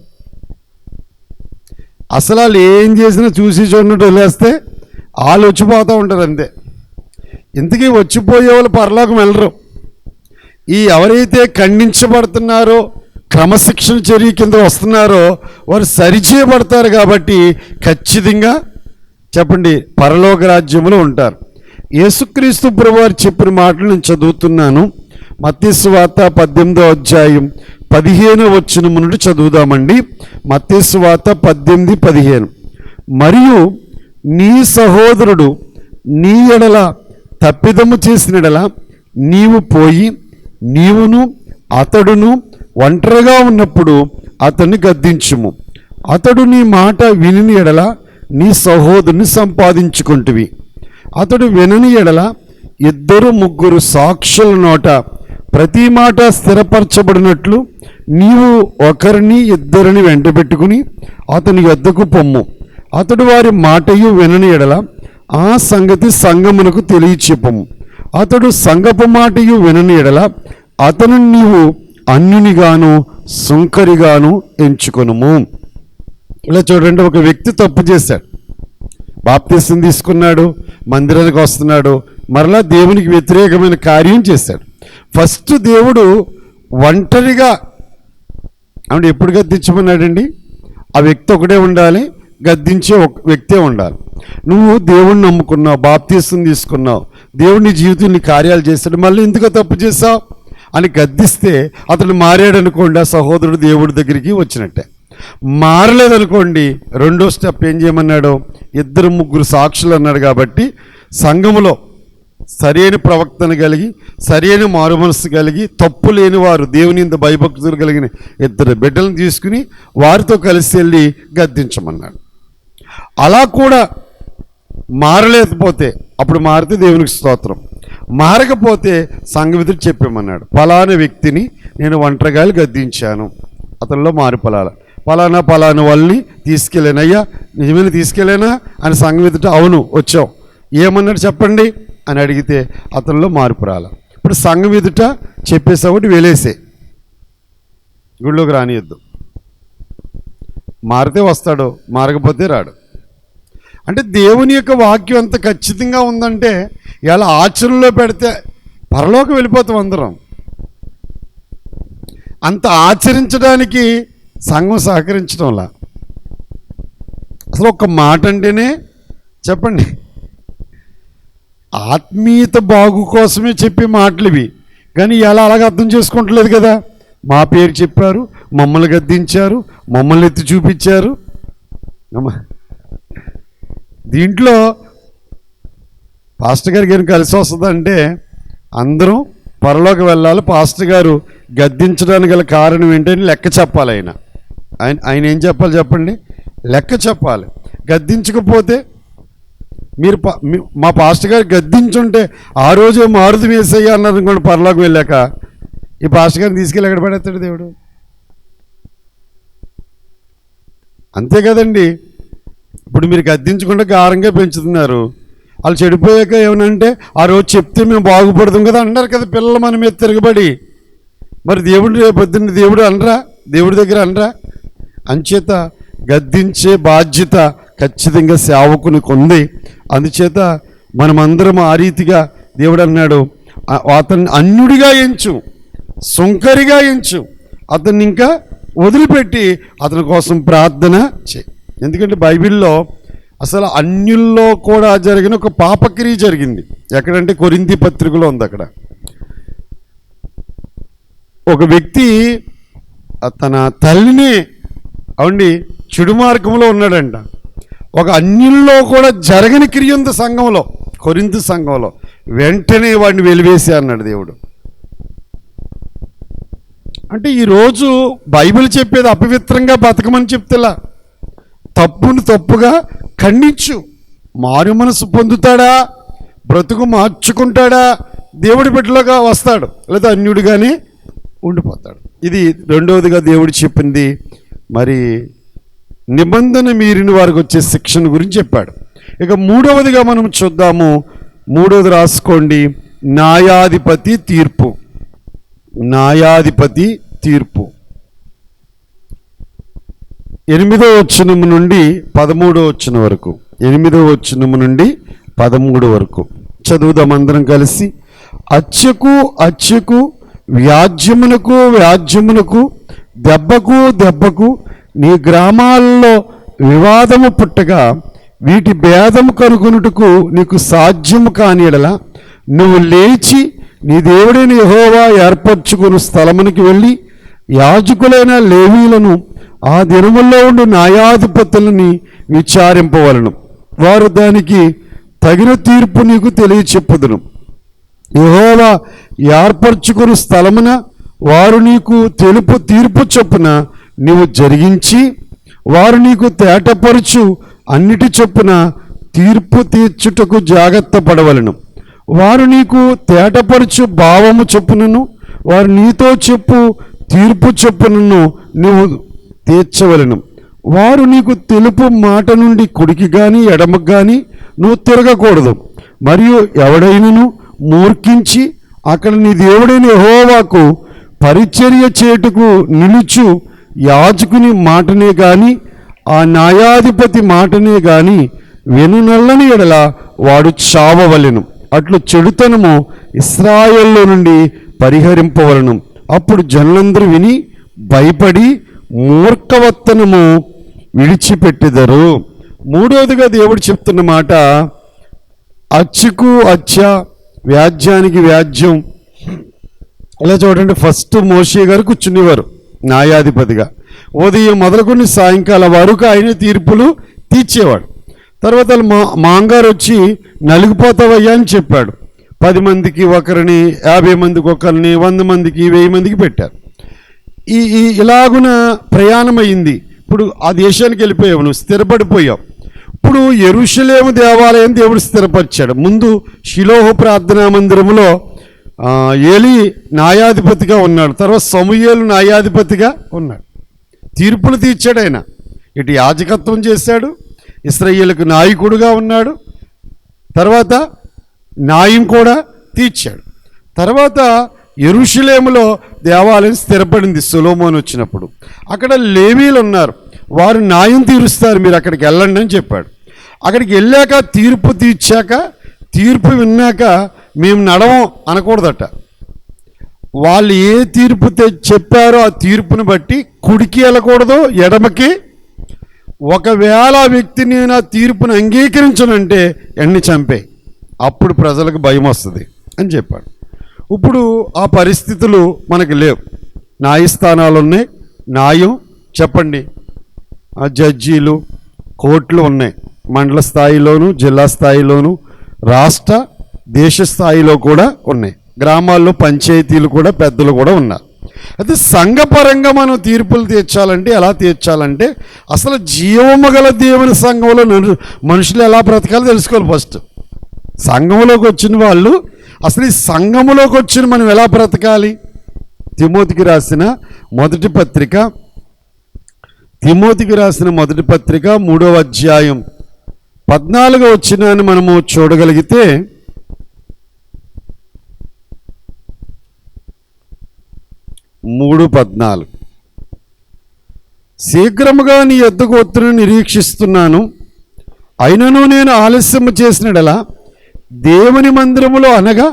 అసలు వాళ్ళు ఏం చేసినా చూసి చూడనట్టు వదిలేస్తే వాళ్ళు వచ్చిపోతూ ఉంటారు అంతే. ఇంతకీ వచ్చిపోయే వాళ్ళు పరలోకం వెళ్ళరు. ఈ ఎవరైతే ఖండించబడుతున్నారో, క్రమశిక్షణ చర్య కింద వస్తున్నారో వారు సరిచేయబడతారు. కాబట్టి ఖచ్చితంగా చెప్పండి, పరలోక రాజ్యంలో ఉంటారు. యేసుక్రీస్తు ప్రభువారు చెప్పిన మాటలు నేను చదువుతున్నాను. మత్తయి సువార్త 18వ అధ్యాయం 15వ వచనం నుండి చదువుదామండి. మత్తయి సువార్త 18:15. మరియు నీ సహోదరుడు నీ ఎడల తప్పిదము చేసిన ఎడల నీవు పోయి నీవును అతడును ఒంటరిగా ఉన్నప్పుడు అతన్ని గద్దించుము. అతడు నీ మాట విని ఎడల నీ సహోదరుని సంపాదించుకుంటువి. అతడు వినని ఎడల 2-3 సాక్షుల నోట ప్రతి మాట స్థిరపరచబడినట్లు నీవు ఒకరిని 2 వెంటబెట్టుకుని అతని యొద్దకు పొమ్ము. అతడు వారి మాటయు వినని ఎడల ఆ సంగతి సంఘమునకు తెలియచెప్పము. అతడు సంఘపు మాటయు వినని ఎడల అతను నీవు అన్యునిగాను సుంకరిగాను ఎంచుకొనుము. ఇలా చూడండి, ఒక వ్యక్తి తప్పు చేశాడు, బాప్తీసం తీసుకున్నాడు, మందిరానికి వస్తున్నాడు, మరలా దేవునికి వ్యతిరేకమైన కార్యం చేశాడు. ఫస్ట్ దేవుడు ఒంటరిగా అంటే ఎప్పుడు గద్దించమన్నాడండి? ఆ వ్యక్తి ఒకటే ఉండాలి, గద్దించే ఒక వ్యక్తే ఉండాలి. నువ్వు దేవుణ్ణి నమ్ముకున్నావు, బాప్తీసం తీసుకున్నావు, దేవుని జీవితంలో కార్యాలు చేశాడు, మళ్ళీ ఎందుకు తప్పు చేశావు అని గద్దిస్తే అతను మారాడు అనుకోండి, ఆ సహోదరుడు దేవుడి దగ్గరికి వచ్చినట్టే. మారలేదనుకోండి, రెండో స్టెప్ ఏం చేయమన్నాడు? 2-3 సాక్షులు అన్నాడు. కాబట్టి సంఘములో సరైన ప్రవక్తను కలిగి, సరైన మారు మనస్సు కలిగి, తప్పు లేని వారు, దేవుని ఇంత భయభక్తులు కలిగిన 2 బిడ్డలను తీసుకుని వారితో కలిసి వెళ్ళి గద్దించమన్నాడు. అలా కూడా మారలేకపోతే అప్పుడు మారితే దేవునికి స్తోత్రం, మారకపోతే సంఘవిధుడు చెప్పామన్నాడు, ఫలానా వ్యక్తిని నేను ఒంటరిగా గద్దించాను, అతనిలో మారు ఫలానా వాళ్ళని తీసుకెళ్ళానయ్యా, నిజమైన తీసుకెళ్ళానా అని సంఘవిధుడు అవును వచ్చావు ఏమన్నాడు చెప్పండి అని అడిగితే అతనిలో మార్పు రాల. ఇప్పుడు సంఘం ఎదుట చెప్పేసా ఒకటి వెలేసే, గుళ్ళోకి రానియద్దు. మారితే వస్తాడు, మారకపోతే రాడు. అంటే దేవుని యొక్క వాక్యం అంత ఖచ్చితంగా ఉందంటే ఇలా ఆచరణలో పెడితే పరలోకి వెళ్ళిపోతాం అందరం. అంత ఆచరించడానికి సంఘం సహకరించడంలా. అసలు ఒక మాట అంటేనే చెప్పండి, ఆత్మీయత బాగు కోసమే చెప్పే మాటలు ఇవి. కానీ ఇలా అలాగ అర్థం చేసుకుంటలేదు కదా. మా పేరు చెప్పారు, మమ్మల్ని గద్దించారు, మమ్మల్ని ఎత్తి చూపించారు. దీంట్లో పాస్టర్ గారికి ఏం కలిసి వస్తుందంటే అందరం పరలోకి వెళ్ళాలి. పాస్టర్ గారు గద్దించడానికి గల కారణం ఏంటని లెక్క చెప్పాలి. ఆయన ఏం చెప్పాలి చెప్పండి? లెక్క చెప్పాలి. గద్దించకపోతే మీరు మా పాస్టర్ గారు గద్దించుంటే ఆ రోజే మారుతి వేసయ్యా అన్నారు అనుకోండి, పరలోకి వెళ్ళాక ఈ పాస్టర్ గారిని తీసుకెళ్ళి ఎక్కడ పడేస్తాడు దేవుడు? అంతే కదండి. ఇప్పుడు మీరు గద్దించకుండా గారంగా పెంచుతున్నారు. వాళ్ళు చెడిపోయాక ఏమనంటే ఆ రోజు చెప్తే మేము బాగుపడతాం కదా అన్నారు కదా పిల్లలు మన మీద తిరగబడి. మరి దేవుడు పొద్దున్న దేవుడు అనరా? దేవుడి దగ్గర అనరా? అంచేత గద్దించే బాధ్యత ఖచ్చితంగా సేవకునికి ఉంది. అందుచేత మనమందరం ఆ రీతిగా దేవుడు అన్నాడు, అతన్ని అన్యుడిగా ఎంచు, సుంకరిగా ఎంచు, అతన్ని ఇంకా వదిలిపెట్టి అతని కోసం ప్రార్థన చేయి. ఎందుకంటే బైబిల్లో అసలు అన్యుల్లో కూడా జరిగిన ఒక పాపక్రియ జరిగింది. ఎక్కడంటే కొరింథీ పత్రికలో ఉంది. అక్కడ ఒక వ్యక్తి తన తల్లిని అవుండి చెడు మార్గంలో ఉన్నాడంట. ఒక అన్యుల్లో కూడా జరగని క్రియ ఉంది సంఘంలో, కొరింథీ సంఘంలో. వెంటనే వాడిని వెలివేసి అన్నాడు దేవుడు. అంటే ఈరోజు బైబిల్ చెప్పేది అపవిత్రంగా బతకమని చెప్తేలా, తప్పును తప్పుగా ఖండించు. మారు మనసు పొందుతాడా, బ్రతుకు మార్చుకుంటాడా, దేవుడి బిడ్డలుగా వస్తాడు, లేదా అన్యుడిగానే ఉండిపోతాడు. ఇది రెండవదిగా దేవుడు చెప్పింది. మరి నిబంధన మీరిన వారికి వచ్చే శిక్షణ గురించి చెప్పాడు. ఇక మూడవదిగా మనం చూద్దాము. మూడవది రాసుకోండి, న్యాయాధిపతి తీర్పు. న్యాయాధిపతి తీర్పు 8వ వచనం నుండి 13వ వచనం వరకు. 8వ వచనం నుండి 13 వరకు చదువుదాం అందరం కలిసి. హత్యకు హత్యకు, వ్యాజ్యమునకు వ్యాజ్యమునకు, దెబ్బకు దెబ్బకు నీ గ్రామాల్లో వివాదము పుట్టగా వీటి భేదము కనుగొనుటకు నీకు సాధ్యము కాని ఎడల నువ్వు లేచి నీ దేవుడైన యెహోవా ఏర్పరచుకుని స్థలమునికి వెళ్ళి యాజకులైన లేవీలను ఆ దినముల్లో ఉండి న్యాయాధిపతులని విచారింపవలను. వారు దానికి తగిన తీర్పు నీకు తెలియచెప్పుదును. యెహోవా ఏర్పరచుకుని స్థలమున వారు నీకు తీర్పు చొప్పున నీవు జరిగించి, వారు నీకు తేటపరచు అన్నిటి చొప్పున తీర్పు తీర్చుటకు జాగ్రత్త పడవలను. వారు నీకు తేటపరచు భావము చొప్పునను వారు నీతో చెప్పు తీర్పు చొప్పునను నువ్వు తీర్చవలను. వారు నీకు తెలుపు మాట నుండి కుడికి కానీ ఎడమకు కానీ నువ్వు తిరగకూడదు. మరియు ఎవడైనను మూర్ఖించి అక్కడ నీ దేవుడైన యెహోవాకు పరిచర్య చేటుకు నిలుచు యాజకుని మాటనే గాని ఆ న్యాయాధిపతి మాటనే గాని వెనునల్లని ఎడల వాడు చావవలెను. అట్లు చెడుతనము ఇశ్రాయేల్లో నుండి పరిహరింపవలను. అప్పుడు జనులందరూ విని భయపడి మూర్ఖవత్తనము విడిచిపెట్టెదరు. మూడవదిగా దేవుడు చెప్తున్న మాట, హత్యకు హత్య, వ్యాజ్యానికి వ్యాజ్యం. ఇలా చూడండి, ఫస్ట్ మోషే గారు కూర్చునేవారు న్యాయాధిపతిగా. ఉదయం మొదలుకొని సాయంకాలం వరకు ఆయన తీర్పులు తీర్చేవాడు. తర్వాత మాంగారు వచ్చి నలిగిపోతావయ్యా అని చెప్పాడు. 10 మందికి ఒకరిని, 50 మందికి ఒకరిని, 100 మందికి, 1000 మందికి పెట్టారు. ఇలాగున ప్రయాణం అయింది. ఇప్పుడు ఆ దేశానికి వెళ్ళిపోయావు, నువ్వు స్థిరపడిపోయావు. ఇప్పుడు యెరూషలేము దేవాలయం దేవుడు స్థిరపరిచాడు. ముందు షిలోహు ప్రార్థనా మందిరంలో ఏలీ న్యాయాధిపతిగా ఉన్నాడు. తర్వాత సమూయేలు న్యాయాధిపతిగా ఉన్నాడు. తీర్పులు తీర్చాడు ఆయన. ఇటు యాజకత్వం చేశాడు, ఇశ్రాయేలుకు నాయకుడుగా ఉన్నాడు. తర్వాత న్యాయం కూడా తీర్చాడు. తర్వాత యెరూషలేములో దేవాలయం స్థిరపడింది సొలొమోను వచ్చినప్పుడు. అక్కడ లేవీలు ఉన్నారు, వారు న్యాయం తీరుస్తారు, మీరు అక్కడికి వెళ్ళండి అని చెప్పాడు. అక్కడికి వెళ్ళాక తీర్పు తీర్చాక, తీర్పు విన్నాక మేము నడవం అనకూడదట. వాళ్ళు ఏ తీర్పు చెప్పారో ఆ తీర్పుని బట్టి కుడికి వెళ్ళకూడదు, ఎడమకి. ఒకవేళ ఆ వ్యక్తి నేను ఆ తీర్పును అంగీకరించనంటే ఎన్ని చంపే, అప్పుడు ప్రజలకు భయం వస్తుంది అని చెప్పాడు. ఇప్పుడు ఆ పరిస్థితులు మనకు లేవు. న్యాయస్థానాలు ఉన్నాయి, న్యాయం చెప్పండి, జడ్జీలు, కోర్టులు ఉన్నాయి. మండల స్థాయిలోను, జిల్లా స్థాయిలోను, రాష్ట్ర దేశ స్థాయిలో కూడా ఉన్నాయి. గ్రామాల్లో పంచాయతీలు కూడా, పెద్దలు కూడా ఉన్నారు. అయితే సంఘపరంగా మనం తీర్పులు తీర్చాలంటే ఎలా తీర్చాలంటే అసలు జీవము గల దేవుని సంఘంలో మనుషులు ఎలా బ్రతకాలో తెలుసుకోవాలి. ఫస్ట్ సంఘంలోకి వచ్చిన వాళ్ళు అసలు ఈ సంఘములోకి వచ్చిన మనం ఎలా బ్రతకాలి? తిమోతికి రాసిన మొదటి పత్రిక 3వ అధ్యాయం 14వ వచనాన్ని మనము చూడగలిగితే, శీఘ్రముగా నీ యొద్దకు వచ్చుటను నిరీక్షిస్తున్నాను, అయినను నేను ఆలస్యము చేసినడలా దేవుని మందిరములో అనగా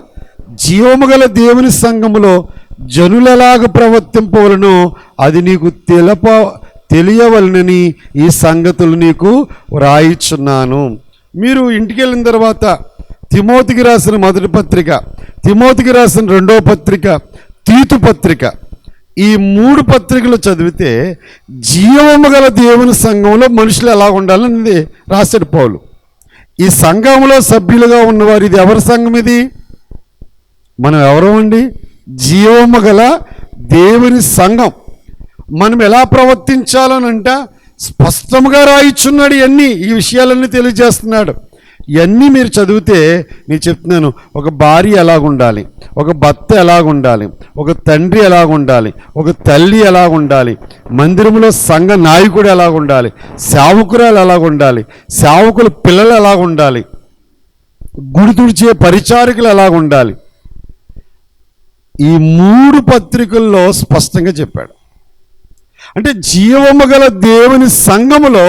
జీవము గల దేవుని సంఘములో జనులలాగ ప్రవర్తింపవలను అది నీకు తెలియవలనని ఈ సంగతులు నీకు వ్రాయిచున్నాను. మీరు ఇంటికి వెళ్ళిన తర్వాత తిమోతికి రాసిన మొదటి పత్రిక, తిమోతికి రాసిన 2వ పత్రిక, తీతు పత్రిక, ఈ 3 పత్రికలు చదివితే జీవము గల దేవుని సంఘంలో మనుషులు ఎలా ఉండాలనేది రాశాడు పౌలు. ఈ సంఘంలో సభ్యులుగా ఉన్నవారు, ఇది ఎవరి సంఘం? ఇది మనం ఎవరో అండి, జీవము గల దేవుని సంఘం. మనం ఎలా ప్రవర్తించాలనంట స్పష్టంగా రాయిచున్నాడు. ఈ విషయాలన్నీ తెలియజేస్తున్నాడు. ఇవన్నీ మీరు చదివితే నేను చెప్తున్నాను, ఒక భార్య ఎలాగుండాలి, ఒక భర్త ఎలాగుండాలి, ఒక తండ్రి ఎలాగుండాలి, ఒక తల్లి ఎలాగుండాలి, మందిరంలో సంఘ నాయకుడు ఎలాగుండాలి, సేవకురాలు ఎలాగుండాలి, సేవకుల పిల్లలు ఎలాగుండాలి, గుడి తుడిచే పరిచారికులు ఎలాగుండాలి, ఈ 3 పత్రికల్లో స్పష్టంగా చెప్పాడు. అంటే జీవము గల దేవుని సంఘములో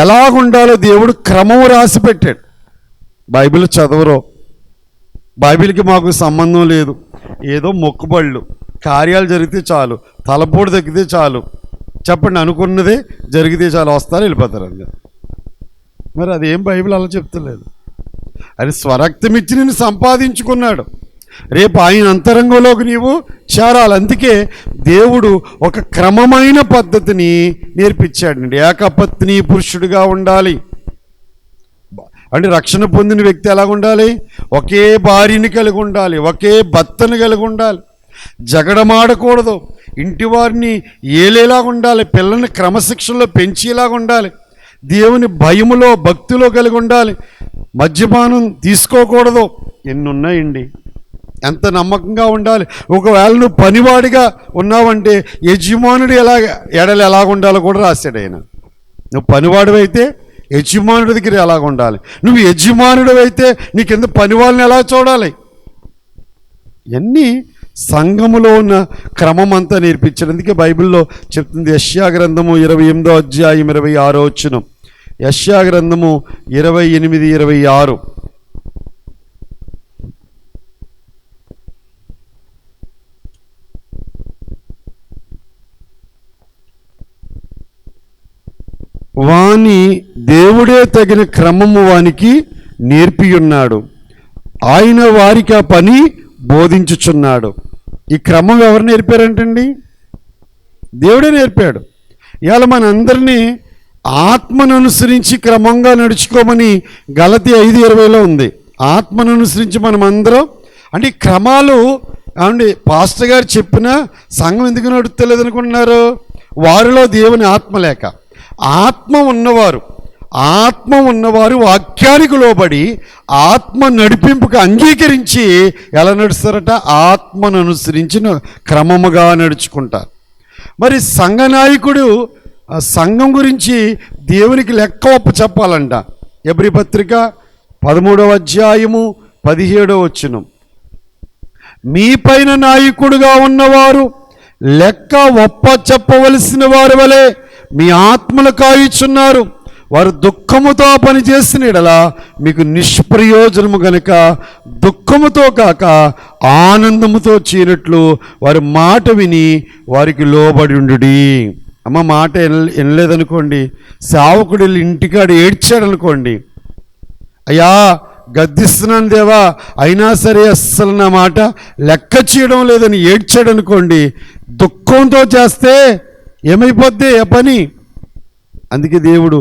ఎలాగుండాలో దేవుడు క్రమం రాసి పెట్టాడు. బైబిల్ చదవరో, బైబిల్కి మాకు సంబంధం లేదు, ఏదో మొక్కుబళ్ళు, కార్యాలు జరిగితే చాలు, తలపోటు తగ్గితే చాలు, చెప్పండి అనుకున్నదే జరిగితే చాలు, వస్తారు వెళ్ళిపోతారు అందరు. మరి అదేం బైబిల్ అలా చెప్తలేదు. అది స్వరక్తం ఇచ్చి నేను సంపాదించుకున్నాడు, రేపు ఆయన అంతరంగంలోకి నీవు చేరాలి. అందుకే దేవుడు ఒక క్రమమైన పద్ధతిని నేర్పించాడండి. ఏకపత్ని పురుషుడిగా ఉండాలి అంటే రక్షణ పొందిన వ్యక్తి ఎలాగ ఉండాలి? ఒకే భార్యని కలిగి ఉండాలి, ఒకే భర్తను కలిగి ఉండాలి, జగడమాడకూడదు, ఇంటి వారిని ఏలేలాగా ఉండాలి, పిల్లల్ని క్రమశిక్షణలో పెంచేలాగా ఉండాలి, దేవుని భయములో భక్తిలో కలిగి ఉండాలి, మద్యపానం తీసుకోకూడదు. ఎన్ని ఉన్నాయండి. ఎంత నమ్మకంగా ఉండాలి. ఒకవేళ నువ్వు పనివాడిగా ఉన్నావంటే యజమానుడు ఎలాగ ఉండాలో కూడా రాశాడు ఆయన. నువ్వు పనివాడు అయితే యజమానుడి దగ్గర ఎలాగ ఉండాలి, నువ్వు యజమానుడు అయితే నీ కింద పనివాళ్ళని ఎలా చూడాలి, ఇవన్నీ సంఘములో ఉన్న క్రమం అంతా నేర్పించాడు. అందుకే బైబిల్లో చెప్తుంది, యెషయా గ్రంథము 28వ అధ్యాయం 26వ వచనం, యెషయా గ్రంథము 28:26, వాని దేవుడే తగిన క్రమము వానికి నేర్పియున్నాడు, ఆయన వారికి ఆ పని బోధించుచున్నాడు. ఈ క్రమం ఎవరు నేర్పారంటండి? దేవుడే నేర్పాడు. ఇవాళ మనందరినీ ఆత్మను అనుసరించి క్రమంగా నడుచుకోమని గలతీ 5:20లో ఉంది. ఆత్మను అనుసరించి మనం అందరం అంటే క్రమాలు అండి. పాస్టర్ గారు చెప్పిన సంఘం ఎందుకు నడుస్తలేదు అనుకుంటున్నారు? వారిలో దేవుని ఆత్మ లేక. ఆత్మ ఉన్నవారు వాక్యానికి లోబడి ఆత్మ నడిపింపుకు అంగీకరించి ఎలా నడుస్తారట? ఆత్మను అనుసరించి క్రమముగా నడుచుకుంటారు. మరి సంఘ నాయకుడు సంఘం గురించి దేవునికి లెక్క ఒప్పు చెప్పాలంట. ఎబ్రీ పత్రిక 13వ అధ్యాయము 17వ వచనం. మీ పైన నాయకుడుగా ఉన్నవారు లెక్క ఒప్ప చెప్పవలసిన వారి వలె మీ ఆత్మలు కాయుచున్నారు. వారు దుఃఖముతో పనిచేసిన యెడల మీకు నిష్ప్రయోజనము గనుక దుఃఖముతో కాక ఆనందముతో చేయనట్లు వారి మాట విని వారికి లోబడి ఉండుడి. అమ్మ, మాట వినలేదనుకోండి, సేవకుడు వెళ్ళి ఇంటికాడ ఏడ్చాడు అనుకోండి, అయ్యా గద్దిస్తున్నాను దేవా, అయినా సరే అస్సలు నా మాట లెక్క చేయడం లేదని ఏడ్చాడు అనుకోండి, దుఃఖంతో చేస్తే ఏమైపోద్ది ఆ పని. అందుకే దేవుడు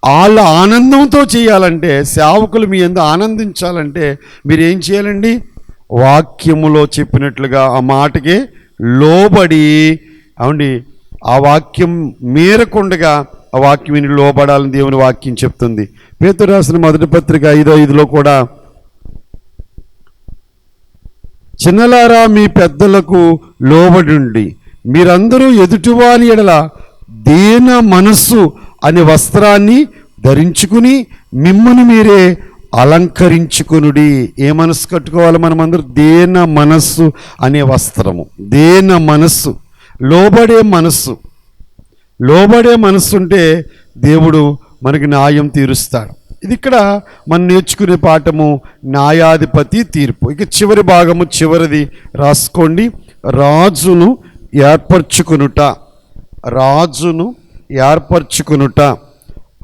వాళ్ళ ఆనందంతో చేయాలంటే, సేవకులు మీ యందు ఆనందించాలంటే మీరు ఏం చేయాలండి? వాక్యములో చెప్పినట్లుగా ఆ మాటకి లోబడి, అవునండి, ఆ వాక్యం మేరకుండగా ఆ వాక్యం విని లోబడాలని దేవుని వాక్యం చెప్తుంది. పేతురు రాసిన మొదటి పత్రిక 5:5లో కూడా, చిన్నలారా మీ పెద్దలకు లోబడి మీరందరూ ఎదుటివాని ఎడల దీన మనస్సు అనే వస్త్రాన్ని ధరించుకుని మిమ్మల్ని మీరే అలంకరించుకునుడి. ఏ మనస్సు కట్టుకోవాలి మనమందరూ? దీన మనస్సు అనే వస్త్రము. దీన మనస్సు, లోబడే మనస్సు. లోబడే మనస్సు ఉంటే దేవుడు మనకి న్యాయం తీరుస్తాడు. ఇది ఇక్కడ మనం నేర్చుకునే పాఠము న్యాయాధిపతి తీర్పు. ఇక చివరి భాగము, చివరిది రాసుకోండి. రాజును ఏర్పరచుకునుట. రాజును ఏర్పరచుకునుట.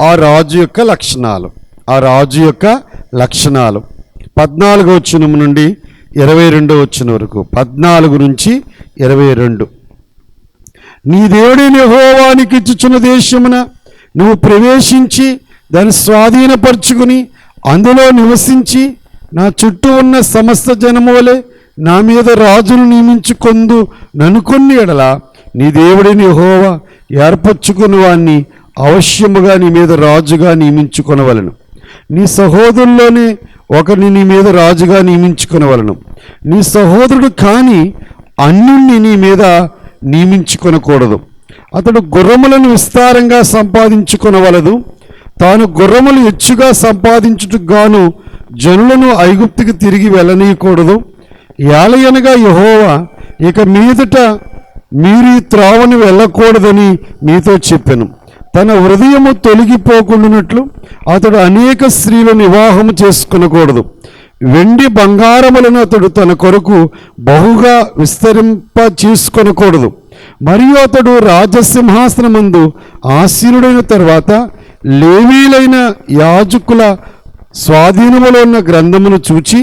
ఆ రాజు యొక్క లక్షణాలు. ఆ రాజు యొక్క లక్షణాలు 14వ వచనం నుండి 22వ వచనం వరకు. 14 నుంచి 22. నీ దేవుడైన యెహోవా నీకు ఇచ్చుచున్న దేశమున నువ్వు ప్రవేశించి దాన్ని స్వాధీనపరుచుకుని అందులో నివసించి నా చుట్టూ ఉన్న సమస్త జనము వలె నా మీద రాజును నియమించుకొందు ననుకొన్ని ఎడల నీ దేవుడైన యెహోవా ఏర్పరచుకుని వాణ్ణి అవశ్యముగా నీ మీద రాజుగా నియమించుకొనవలెను. నీ సహోదరుల్లోనే ఒకరిని నీ మీద రాజుగా నియమించుకొనవలెను. నీ సహోదరుడు కాని అన్యుణ్ణి నీ మీద నియమించుకొనకూడదు. అతడు గుర్రములను విస్తారంగా సంపాదించుకొనవలదు. తాను గుర్రములు హెచ్చుగా సంపాదించుటకు గాను జనులను ఐగుప్తుకి తిరిగి వెళ్ళనీయకూడదు. ఏలయనగా యెహోవా ఇక మీదట మీరు ఈ త్రోవను వెళ్ళకూడదని మీతో చెప్పెను. తన హృదయము తొలగిపోకుండానట్లు అతడు అనేక స్త్రీలను వివాహము చేసుకొనకూడదు. వెండి బంగారములను అతడు తన కొరకు బహుగా విస్తరింప చేసుకొనకూడదు. మరియు అతడు రాజసింహాసనమందు ఆసీనుడైన తర్వాత లేవీలైన యాజకుల స్వాధీనములో ఉన్న గ్రంథమును చూచి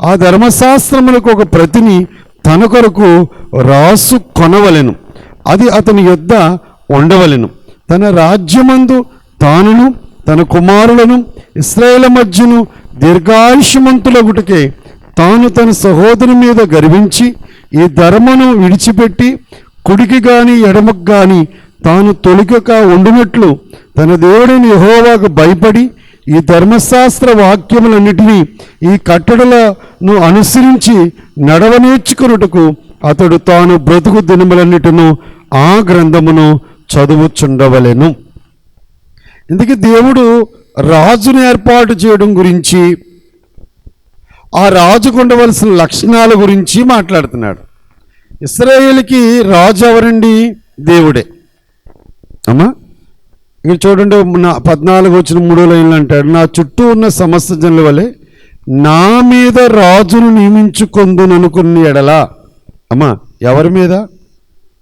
ఆ ధర్మశాస్త్రములకు ఒక ప్రతిని తన కొరకు రాసు కొనవలెను. అది అతని యొద్ద ఉండవలెను. తన రాజ్యమందు తానును తన కుమారులను ఇశ్రాయేలు మధ్యను దీర్ఘాయుష్మంతులగుటకే తాను తన సహోదరు మీద గర్వించి ఈ ధర్మను విడిచిపెట్టి కుడికి గాని ఎడమకు గాని తాను తొలికక ఉండునట్లు తన దేవుడైన యెహోవాకు భయపడి ఈ ధర్మశాస్త్ర వాక్యములన్నిటినీ ఈ కట్టడలను అనుసరించి నడవనేర్చుకున్నట్టుకు అతడు తాను బ్రతుకు దినములన్నిటిను ఆ గ్రంథమును చదువుచుండవలెను. ఇందుకే దేవుడు రాజును ఏర్పాటు చేయడం గురించి, ఆ రాజుకు ఉండవలసిన లక్షణాల గురించి మాట్లాడుతున్నాడు. ఇశ్రాయేలుకి రాజు ఎవరండి? దేవుడే. అమ్మా, ఇక్కడ చూడండి, 14 వచ్చిన 3 లైన్లు అంటాడు, నా చుట్టూ ఉన్న సమస్త జనుల వలె నా మీద రాజును నియమించుకొందును అనుకున్న ఎడలా. అమ్మా, ఎవరి మీద?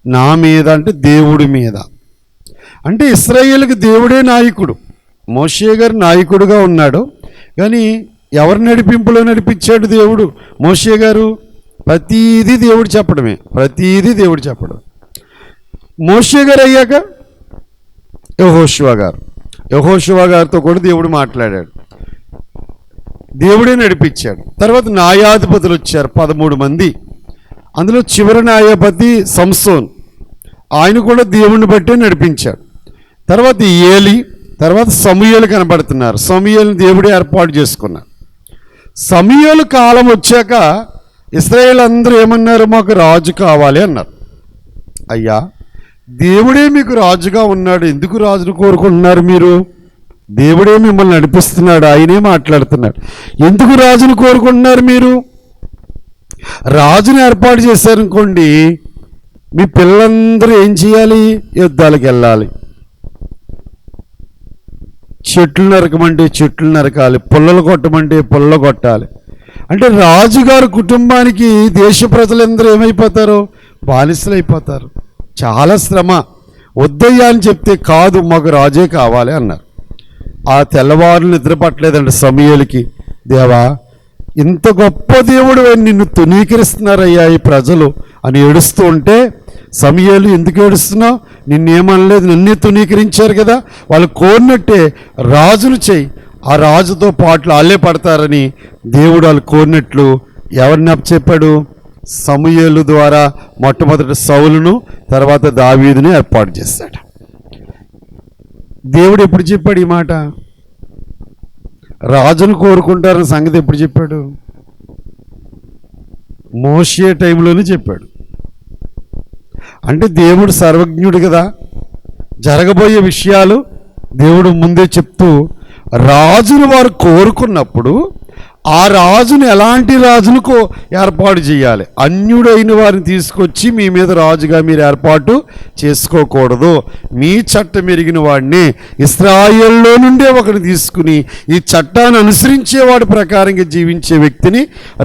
నా మీద అంటే దేవుడి మీద. అంటే ఇశ్రాయేలుకి దేవుడే నాయకుడు. మోషే గారు నాయకుడుగా ఉన్నాడు, కానీ ఎవరి నడిపింపులో నడిపించాడు దేవుడు? మోషే గారు ప్రతీది దేవుడు చెప్పడమే, ప్రతీది దేవుడు చెప్పడం. మోషే గారు అయ్యాక యెహోషువ గారితో కూడా దేవుడు మాట్లాడాడు, దేవుడే నడిపించాడు. తర్వాత న్యాయాధిపతులు వచ్చారు 13 మంది. అందులో చివరి న్యాయాధిపతి సంసోన్, ఆయన కూడా దేవుడిని బట్టే నడిపించాడు. తర్వాత ఏలి, తర్వాత సమూయేలు కనబడుతున్నారు. సమూయేలుని దేవుడే ఏర్పాటు చేసుకున్నారు. సమూయేలు కాలం వచ్చాక ఇశ్రాయేలు అందరూ ఏమన్నారు? మాకు రాజు కావాలి అన్నారు. అయ్యా, దేవుడే మీకు రాజుగా ఉన్నాడు, ఎందుకు రాజును కోరుకుంటున్నారు మీరు దేవుడే మిమ్మల్ని నడిపిస్తున్నాడు, ఆయనే మాట్లాడుతున్నాడు. ఎందుకు రాజును కోరుకుంటున్నారు మీరు? రాజుని ఏర్పాటు చేశారనుకోండి, మీ పిల్లలందరూ ఏం చేయాలి? యుద్ధాలకు వెళ్ళాలి. చెట్లు నరకమంటే చెట్లు నరకాలి, పుల్లలు కొట్టమంటే పుల్లలు కొట్టాలి. అంటే రాజుగారి కుటుంబానికి దేశ ప్రజలందరూ ఏమైపోతారు? బానిసలు అయిపోతారు. చాలా శ్రమ. వద్దయ్యా అని చెప్తే, కాదు మాకు రాజే కావాలి అన్నారు. ఆ తెల్లవారులు నిద్ర పట్టలేదండి సమూయేలుకి. దేవా, ఇంత గొప్ప దేవుడు నిన్ను తునీకరిస్తున్నారయ్యా ఈ ప్రజలు అని ఏడుస్తూ ఉంటే, సమూయేలు ఎందుకు ఏడుస్తున్నావు? నిన్నేమనలేదు, నన్నే తునీకరించారు కదా, వాళ్ళు కోరినట్టే రాజును చెయ్యి, ఆ రాజుతో పాటలు వాళ్ళే పడతారని దేవుడు వాళ్ళు కోరినట్లు ఎవరిని అప్పచెప్పాడు? సమూయేలు ద్వారా మొట్టమొదటి సౌలును, తర్వాత దావీదును ఏర్పాటు చేశాడు. దేవుడు ఎప్పుడు చెప్పాడు ఈ మాట? రాజును కోరుకుంటారన్న సంగతి ఎప్పుడు చెప్పాడు? మోషే టైంలోనే చెప్పాడు. అంటే దేవుడు సర్వజ్ఞుడు కదా, జరగబోయే విషయాలు దేవుడు ముందే చెప్తూ, రాజును వారు కోరుకున్నప్పుడు ఆ రాజును ఎలాంటి రాజును ఏర్పాటు చేయాలి? అన్యుడైన వారిని తీసుకొచ్చి మీ మీద రాజుగా మీరు ఏర్పాటు చేసుకోకూడదు. మీ చట్టం ఎరిగిన వాడిని, ఇశ్రాయేల్లో నుండే ఒకరిని తీసుకుని ఈ చట్టాన్ని అనుసరించేవాడి ప్రకారంగా జీవించే వ్యక్తిని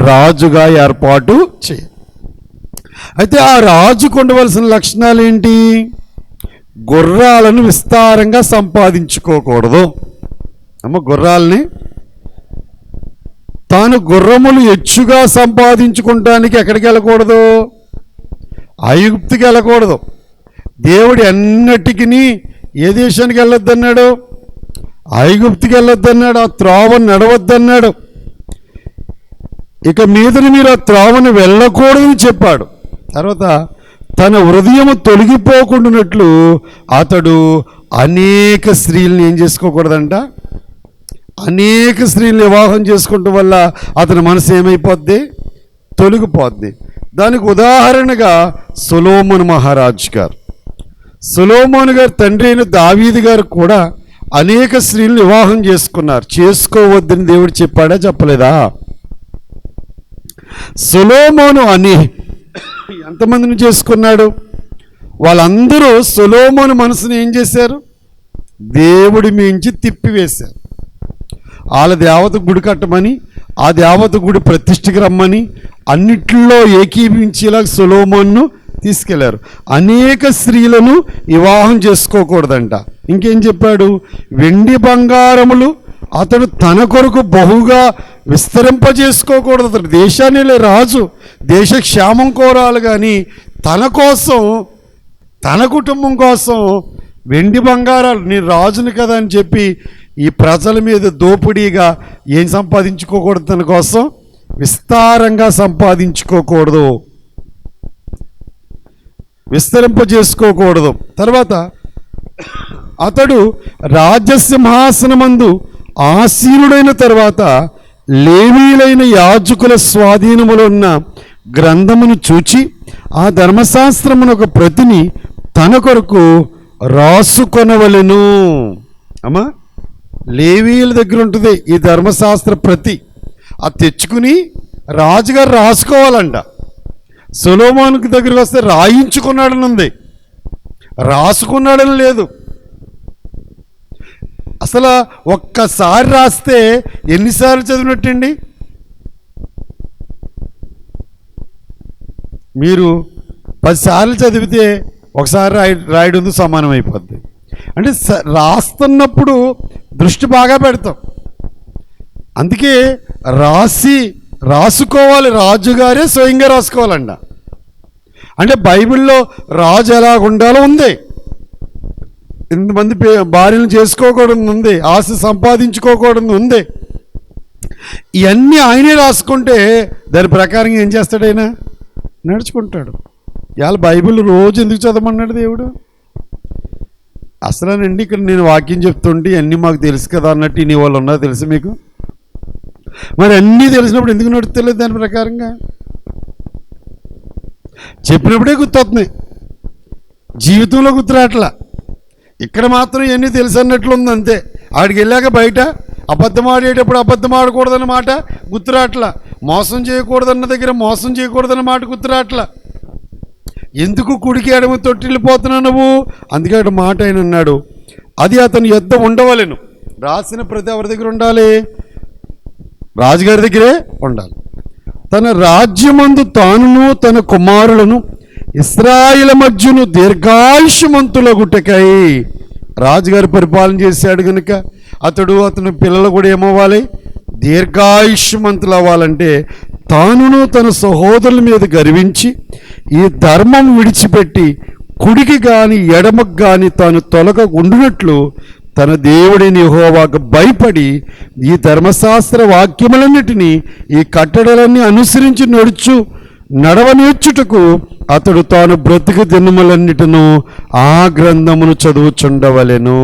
రాజుగా ఏర్పాటు చేయాలి. అయితే ఆ రాజుకు ఉండవలసిన లక్షణాలు ఏంటి? గుర్రాలను విస్తారంగా సంపాదించుకోకూడదు. గుర్రాలని తాను గుర్రములు ఎచ్చుగా సంపాదించుకుంటానికి ఎక్కడికి వెళ్ళకూడదు? ఐగుప్తుకి వెళ్ళకూడదు. దేవుడు ఎన్నటికి ఏ దేశానికి వెళ్ళొద్దన్నాడు? ఐగుప్తుకి వెళ్ళొద్దన్నాడు. ఆ త్రోవను నడవద్దన్నాడు. ఇక మీదని మీరు ఆ త్రోవను వెళ్ళకూడదని చెప్పాడు. తర్వాత తన హృదయము తొలగిపోకుండానట్లు అతడు అనేక స్త్రీలను ఏం చేసుకోకూడదంట? అనేక స్త్రీలు వివాహం చేసుకోవటం వల్ల అతని మనసు ఏమైపోద్ది? తొలగిపోద్ది. దానికి ఉదాహరణగా సొలొమోను మహారాజు గారు, సొలొమోను గారు తండ్రి అయిన దావీదు గారు కూడా అనేక స్త్రీలను వివాహం చేసుకున్నారు. చేసుకోవద్దని దేవుడు చెప్పాడా? చెప్పలేదా? సొలొమోను ఎంతమందిని చేసుకున్నాడు? వాళ్ళందరూ సొలొమోను మనసుని ఏం చేశారు? దేవుడి మించి తిప్పివేశారు. వాళ్ళ దేవత గుడి కట్టమని, ఆ దేవత గుడి ప్రతిష్ఠకి రమ్మని, అన్నిట్లో ఏకీభించేలా సొలొమోనును తీసుకెళ్లారు. అనేక స్త్రీలను వివాహం చేసుకోకూడదంట. ఇంకేం చెప్పాడు? వెండి బంగారములు అతడు తన కొరకు బహుగా విస్తరింపజేసుకోకూడదు. అతడు దేశాన్ని రాజు, దేశ క్షేమం కోరాలి, కానీ తన కోసం, తన కుటుంబం కోసం వెండి బంగారాలు, నేను రాజుని కదా అని చెప్పి ఈ ప్రజల మీద దోపిడీగా ఏం సంపాదించుకోకూడదు? తన కోసం విస్తారంగా సంపాదించుకోకూడదు, విస్తరింపజేసుకోకూడదు. తర్వాత అతడు రాజసింహాసనమందు ఆసీనుడైన తర్వాత లేవీయులైన యాజకుల స్వాధీనములో ఉన్న గ్రంథమును చూచి ఆ ధర్మశాస్త్రమును ఒక ప్రతిని తన కొరకు రాసుకొనవలెను. అమ్మా, లేవీయుల దగ్గర ఉంటుంది ఈ ధర్మశాస్త్ర ప్రతి. అది తెచ్చుకుని రాజుగారు రాసుకోవాలంట. సొలొమోనుకి దగ్గరికి వస్తే రాయించుకున్నాడని ఉంది, రాసుకున్నాడని లేదు. అసలు ఒక్కసారి రాస్తే ఎన్నిసార్లు చదివినట్టండి? మీరు 10 సార్లు చదివితే ఒకసారి రాయడం సమానం అయిపోద్ది. అంటే రాస్తున్నప్పుడు దృష్టి బాగా పెడతాం. అందుకే రాసుకోవాలి, రాజుగారే స్వయంగా రాసుకోవాలంట. అంటే బైబిల్లో రాజు ఎలా ఉండాలో ఉంది. ఇంతమంది భార్యను చేసుకోకూడదు ఉంది, ఆస్తి సంపాదించుకోకూడదు ఉంది. ఇవన్నీ ఆయనే రాసుకుంటే దాని ప్రకారం ఏం చేస్తాడు? ఆయన నడుచుకుంటాడు. ఇవాళ బైబిల్ రోజు ఎందుకు చదవమన్నాడు దేవుడు? అసలేనండి ఇక్కడ నేను వాక్యం చెప్తుంటే అన్నీ మాకు తెలుసు కదా అన్నట్టు ఇన్ని వాళ్ళు ఉన్నా తెలుసు మీకు. మరి అన్నీ తెలిసినప్పుడు ఎందుకు నడుస్తలేదు దాని ప్రకారంగా? చెప్పినప్పుడే గుర్తొస్తున్నాయి, జీవితంలో గుర్తురాట్లా. ఇక్కడ మాత్రం ఇవన్నీ తెలుసు అన్నట్లు ఉంది అంతే. ఆడికి వెళ్ళాక బయట అబద్ధం ఆడేటప్పుడు అబద్ధం ఆడకూడదన్న మాట గుర్తురాట్ల, మోసం చేయకూడదన్న దగ్గర మోసం చేయకూడదన్న మాట గుర్తురాట్ల. ఎందుకు కుడికి ఎడమ తొట్టిల్లిపోతున్నావు నువ్వు? అందుకే అక్కడ మాట ఆయన అన్నాడు, అది అతని యొద్ద ఉండవలెను. రాసిన ప్రతి ఎవరి దగ్గర ఉండాలి? రాజుగారి దగ్గరే ఉండాలి. తన రాజ్యమందు తానును తన కుమారులను ఇశ్రాయేలు మధ్యను దీర్ఘాయుష్మంతులగుటకై రాజుగారు పరిపాలన చేశాడు కనుక అతని పిల్లలు కూడా ఏమవ్వాలి? దీర్ఘాయుష్మంతులు అవ్వాలంటే తానును తన సహోదరుల మీద గర్వించి ఈ ధర్మం విడిచిపెట్టి కుడికి గాని ఎడమకు గాని తాను తొలగ ఉండునట్లు తన దేవుడిని యెహోవాకు భయపడి ఈ ధర్మశాస్త్ర వాక్యములన్నిటినీ ఈ కట్టడలన్నీ అనుసరించి నడవనేర్చుటకు అతడు తాను బ్రతుకు దినములన్నిటిను ఆ గ్రంథమును చదువుచుండవలెను.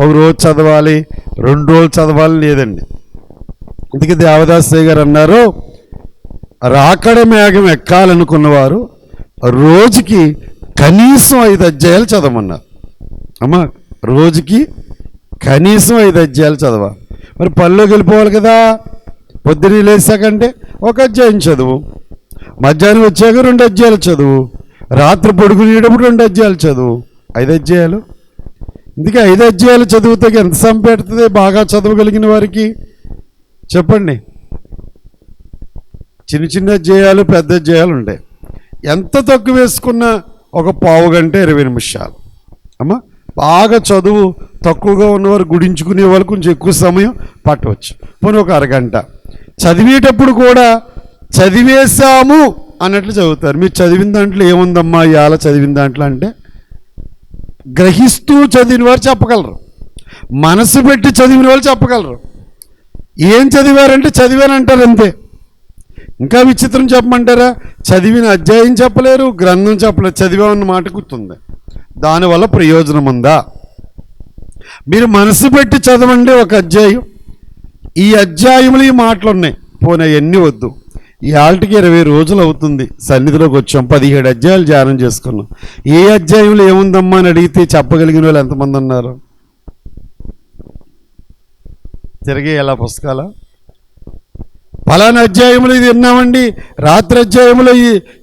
ఒక రోజు చదవాలి, 2 రోజులు చదవాలి లేదండి. అందుకే దేవదాసయ్య గారు అన్నారు, రాకడ మేఘం ఎక్కాలనుకున్నవారు రోజుకి కనీసం 5 అధ్యాయాలు చదవమన్నారు. అమ్మా, రోజుకి కనీసం 5 అధ్యాయాలు చదవాలి. మరి పనిలోకి వెళ్ళిపోవాలి కదా, పొద్దున్న లేచాకంటే 1 అధ్యాయం చదువు, మధ్యాహ్నం వచ్చాక 2 అధ్యాయాలు చదువు, రాత్రి పడుకునేటప్పుడు 2 అధ్యాయాలు చదువు. 5 అధ్యాయాలు. అందుకే 5 అధ్యాయాలు చదివితే ఎంత సంపెడుతుంది బాగా చదవగలిగిన వారికి? చెప్పండి. చిన్న చిన్న అధ్యాయాలు, పెద్ద అధ్యాయాలు ఉంటాయి. ఎంత తక్కువ వేసుకున్నా ఒక పావు గంట 20 నిమిషాలు. అమ్మా, బాగా చదువు తక్కువగా ఉన్నవారు గుడించుకునే వాళ్ళు కొంచెం ఎక్కువ సమయం పట్టవచ్చు. పోనీ ఒక అరగంట. చదివేటప్పుడు కూడా చదివేశాము అన్నట్లు చదువుతారు. మీరు చదివిన దాంట్లో ఏముందమ్మా ఇవాళ చదివిన దాంట్లో అంటే గ్రహిస్తూ చదివిన వారు చెప్పగలరు, మనసు పెట్టి చదివిన వాళ్ళు చెప్పగలరు. ఏం చదివారంటే చదివానంటారు అంతే. ఇంకా విచిత్రం చెప్పమంటారా? చదివిన అధ్యాయం చెప్పలేరు, గ్రంథం చెప్పలేరు, చదివామన్న మాట గుర్తుంది. దానివల్ల ప్రయోజనం ఉందా? మీరు మనసు పెట్టి చదవండి ఒక అధ్యాయం. ఈ అధ్యాయములు ఈ మాటలు ఉన్నాయి, పోనీ అవన్నీ వద్దు. ఈ ఆల్టికి 20 రోజులు అవుతుంది సన్నిధిలోకి వచ్చాం, 17 అధ్యాయాలు ధ్యానం చేసుకున్నాం. ఏ అధ్యాయంలో ఏముందమ్మా అని అడిగితే చెప్పగలిగిన వాళ్ళు ఎంతమంది ఉన్నారు? తిరిగే ఎలా పుస్తకాలు? ఫలానా అధ్యాయంలో ఇది విన్నామండి, రాత్రి అధ్యాయంలో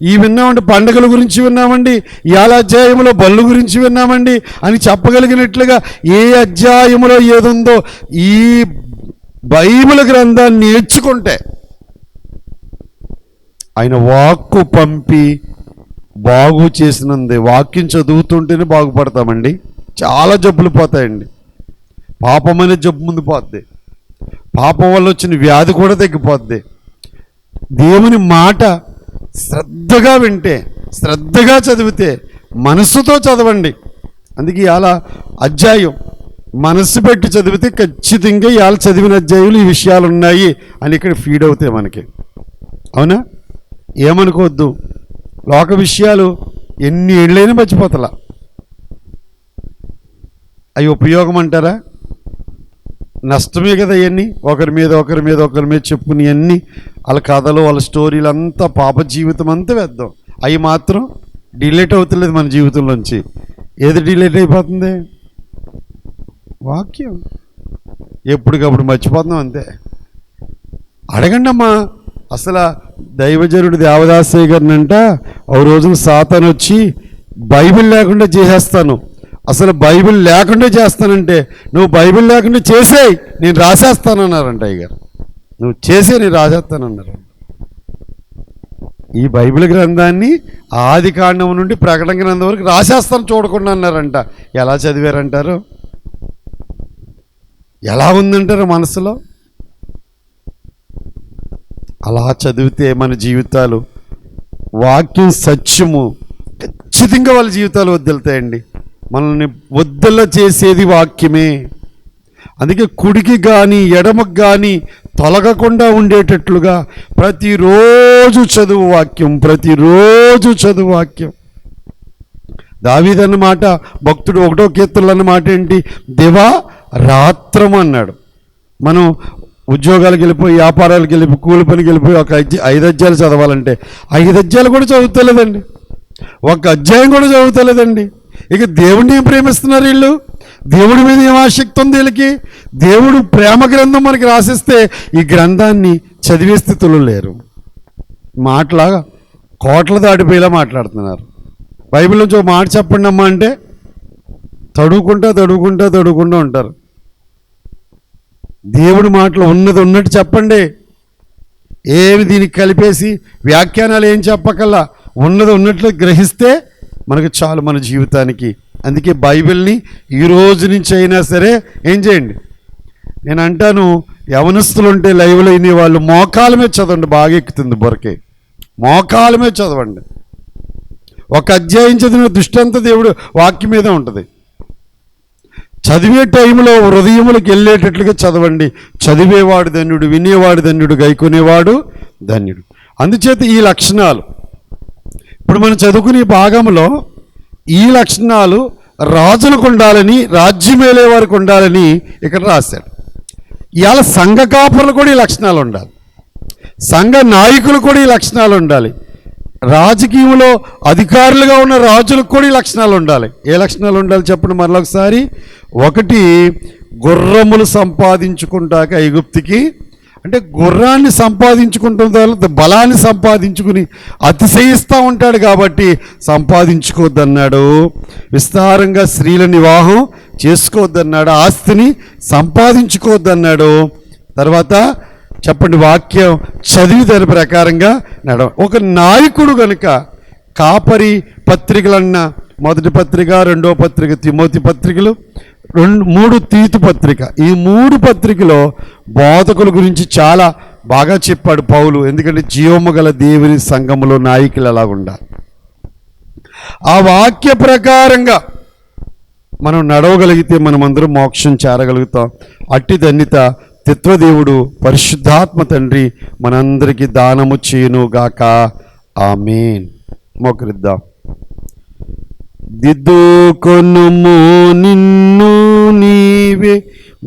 ఈ విన్నామండి, పండుగల గురించి విన్నామండి, ఇవాళ అధ్యాయంలో బళ్ళు గురించి విన్నామండి అని చెప్పగలిగినట్లుగా ఏ అధ్యాయంలో ఏదుందో ఈ బైబిల్ గ్రంథాన్ని నేర్చుకుంటే ఆయన వాక్కు పంపి బాగు చేసినందే. వాక్యం చదువుతుంటేనే బాగుపడతామండి. చాలా జబ్బులు పోతాయండి. పాపం అనే జబ్బు ముందు పోద్ది, పాపం వల్ల వచ్చిన వ్యాధి కూడా తగ్గిపోద్ది. దేవుని మాట శ్రద్ధగా వింటే, శ్రద్ధగా చదివితే, మనసుతో చదవండి. అందుకే అలా అధ్యాయం మనసు పెట్టి చదివితే ఖచ్చితంగా ఇవాళ చదివిన అధ్యాయులు ఈ విషయాలు ఉన్నాయి అని ఇక్కడ ఫీడ్ అవుతాయి మనకి. అవునా? ఏమనుకోవద్దు, లోక విషయాలు ఎన్ని ఏళ్ళైనా మర్చిపోతలా. అవి ఉపయోగం అంటారా? నష్టమే కదా ఇవన్నీ. ఒకరి మీద చెప్పుకుని అన్నీ వాళ్ళ కథలు, వాళ్ళ స్టోరీలు అంతా పాప జీవితం అంతా వేద్దాం. అవి మాత్రం డిలీట్ అవుతలేదు మన జీవితంలోంచి. ఏది డిలీట్ అయిపోతుంది? వాక్యం. ఎప్పటికప్పుడు మర్చిపోతున్నాం అంతే. అడగండి అమ్మా. అసలు దైవజనుడు దేవదాసయ్య గారిని అంట ఒక రోజున సాతాను వచ్చి బైబిల్ లేకుండా చేసేస్తాను, అసలు బైబిల్ లేకుండా చేస్తానంటే, నువ్వు బైబిల్ లేకుండా చేసేయి నేను రాసేస్తానన్నారంట. అయ్యగారు నువ్వు చేసే నేను రాసేస్తానన్నారు. ఈ బైబిల్ గ్రంథాన్ని ఆది కాండం నుండి ప్రకటన గ్రంథం వరకు రాసేస్తాను చూడకుండా అన్నారంట. ఎలా చదివారంటారు? ఎలా ఉందంటారు మనసులో? అలా చదివితే మన జీవితాలు వాక్యం సత్యము ఖచ్చితంగా వాళ్ళ జీవితాలు వద్దెళ్తాయండి. మనల్ని వద్దల చేసేది వాక్యమే. అందుకే కుడికి కానీ ఎడమకు కానీ తొలగకుండా ఉండేటట్లుగా ప్రతిరోజు చదువు వాక్యం, ప్రతిరోజు చదువు వాక్యం. దావీదు అన్నమాట, భక్తుడు 1వ కీర్తనలు అన్నమాట ఏంటి? దివా రాత్రం అన్నాడు. మనం ఉద్యోగాలకు వెళ్ళిపోయి, వ్యాపారాలకు వెళ్ళిపోయి, కూలి పనికి వెళ్ళిపోయి ఒక 5 అధ్యాయాలు చదవాలంటే 5 అధ్యాయాలు కూడా చదువుతలేదండి, 1 అధ్యాయం కూడా చదువుతలేదండి. ఇక దేవుణ్ణి ఏం ప్రేమిస్తున్నారు వీళ్ళు? దేవుడి మీద ఏం ఆసక్తి ఉంది వీళ్ళకి? దేవుడు ప్రేమ గ్రంథం మనకి రాసిస్తే ఈ గ్రంథాన్ని చదివే స్థితిలో లేరు. మాటలాగా కోట్ల దాటిపోయేలా మాట్లాడుతున్నారు. బైబిల్ నుంచి ఒక మాట చెప్పండి అమ్మా అంటే తడుకుంటా ఉంటారు. దేవుడి మాటలు ఉన్నది ఉన్నట్టు చెప్పండి. ఏమి దీనికి కలిపేసి వ్యాఖ్యానాలు ఏం చెప్పకల్లా ఉన్నది ఉన్నట్లు గ్రహిస్తే మనకు చాలు మన జీవితానికి. అందుకే బైబిల్ని ఈ రోజు నుంచి అయినా సరే ఏం చేయండి, నేను అంటాను, యవనస్తులు ఉంటే లైవ్లో అయిన వాళ్ళు మోకాల మీద చదవండి, బాగా ఎక్కుతుంది బొరకే. మోకాల మీద చదవండి. ఒక అధ్యాయం చదివిన దృష్టి అంతా దేవుడు వాక్యం మీద ఉంటుంది. చదివే టైంలో హృదయములకు వెళ్ళేటట్లుగా చదవండి. చదివేవాడు ధన్యుడు, వినేవాడు ధన్యుడు, గైకొనేవాడు ధన్యుడు. అందుచేత ఈ లక్షణాలు ఇప్పుడు మనం చదువుకునే భాగంలో ఈ లక్షణాలు రాజులకు ఉండాలని, రాజ్యమేలే వారికి ఉండాలని ఇక్కడ రాశాడు. ఇవాళ సంఘ కాపురులు కూడా ఈ లక్షణాలు ఉండాలి, సంఘ నాయకులు కూడా ఈ లక్షణాలు ఉండాలి, రాజకీయంలో అధికారులుగా ఉన్న రాజులకు కూడా ఈ లక్షణాలు ఉండాలి. ఏ లక్షణాలు ఉండాలి చెప్పండి మరొకసారి. ఒకటి, గుర్రములు సంపాదించుకుంటాక ఐగుప్తికి, అంటే గుర్రాన్ని సంపాదించుకుంటున్న తర్వాత బలాన్ని సంపాదించుకుని అతిశయిస్తూ ఉంటాడు కాబట్టి సంపాదించుకోవద్దన్నాడు. విస్తారంగా స్త్రీల వివాహం చేసుకోవద్దన్నాడు. ఆస్తిని సంపాదించుకోవద్దన్నాడు. తర్వాత చెప్పండి, వాక్యం చదివి దాని ప్రకారంగా ఒక నాయకుడు కనుక కాపరి పత్రికలన్న మొదటి పత్రిక, రెండో పత్రిక తిమోతి పత్రికలు, 3 తీతు పత్రిక, ఈ 3 పత్రికలో బోధకుల గురించి చాలా బాగా చెప్పాడు పౌలు. ఎందుకంటే జీవము గల దేవుని సంఘములో నాయకులు ఎలా ఉండాలి, ఆ వాక్య ప్రకారంగా మనం నడవగలిగితే మనమందరం మోక్షం చేరగలుగుతాం. అట్టి ధన్యత తత్వదేవుడు పరిశుద్ధాత్మ తండ్రి మనందరికీ దానము చేయును గాక. ఆమేన్. మోకరిద్దాం. దిద్దుకొనుము నిన్ను నీవే,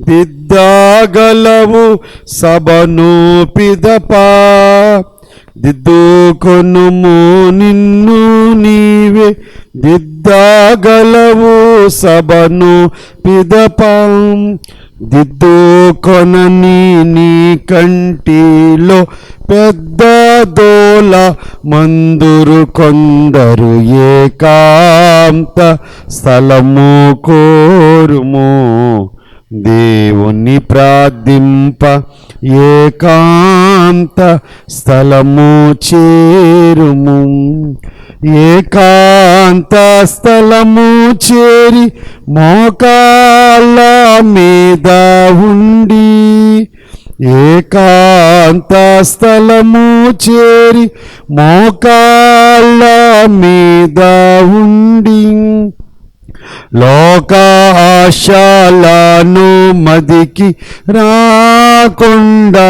దిద్దగలవు సభను పిదప. దిద్దుకొనుము నిన్ను నీవే, దిద్దగలవు సభను పిదప. దిద్దుకొనని నీ కంటిలో పెద్ద దోల మందురు కొందరు, ఏకాంత స్థలము కోరుము దేవుని ప్రార్థింప, ఏకాంత స్థలము చేరుము. ఏకాంత స్థలము చేరి మోకాళ్ళ మీద ఉండి, ఏకాంత స్థలము చేరి మోకాళ్ళ మీద ఉండి, లోక ఆశలను మదికి రాకుండా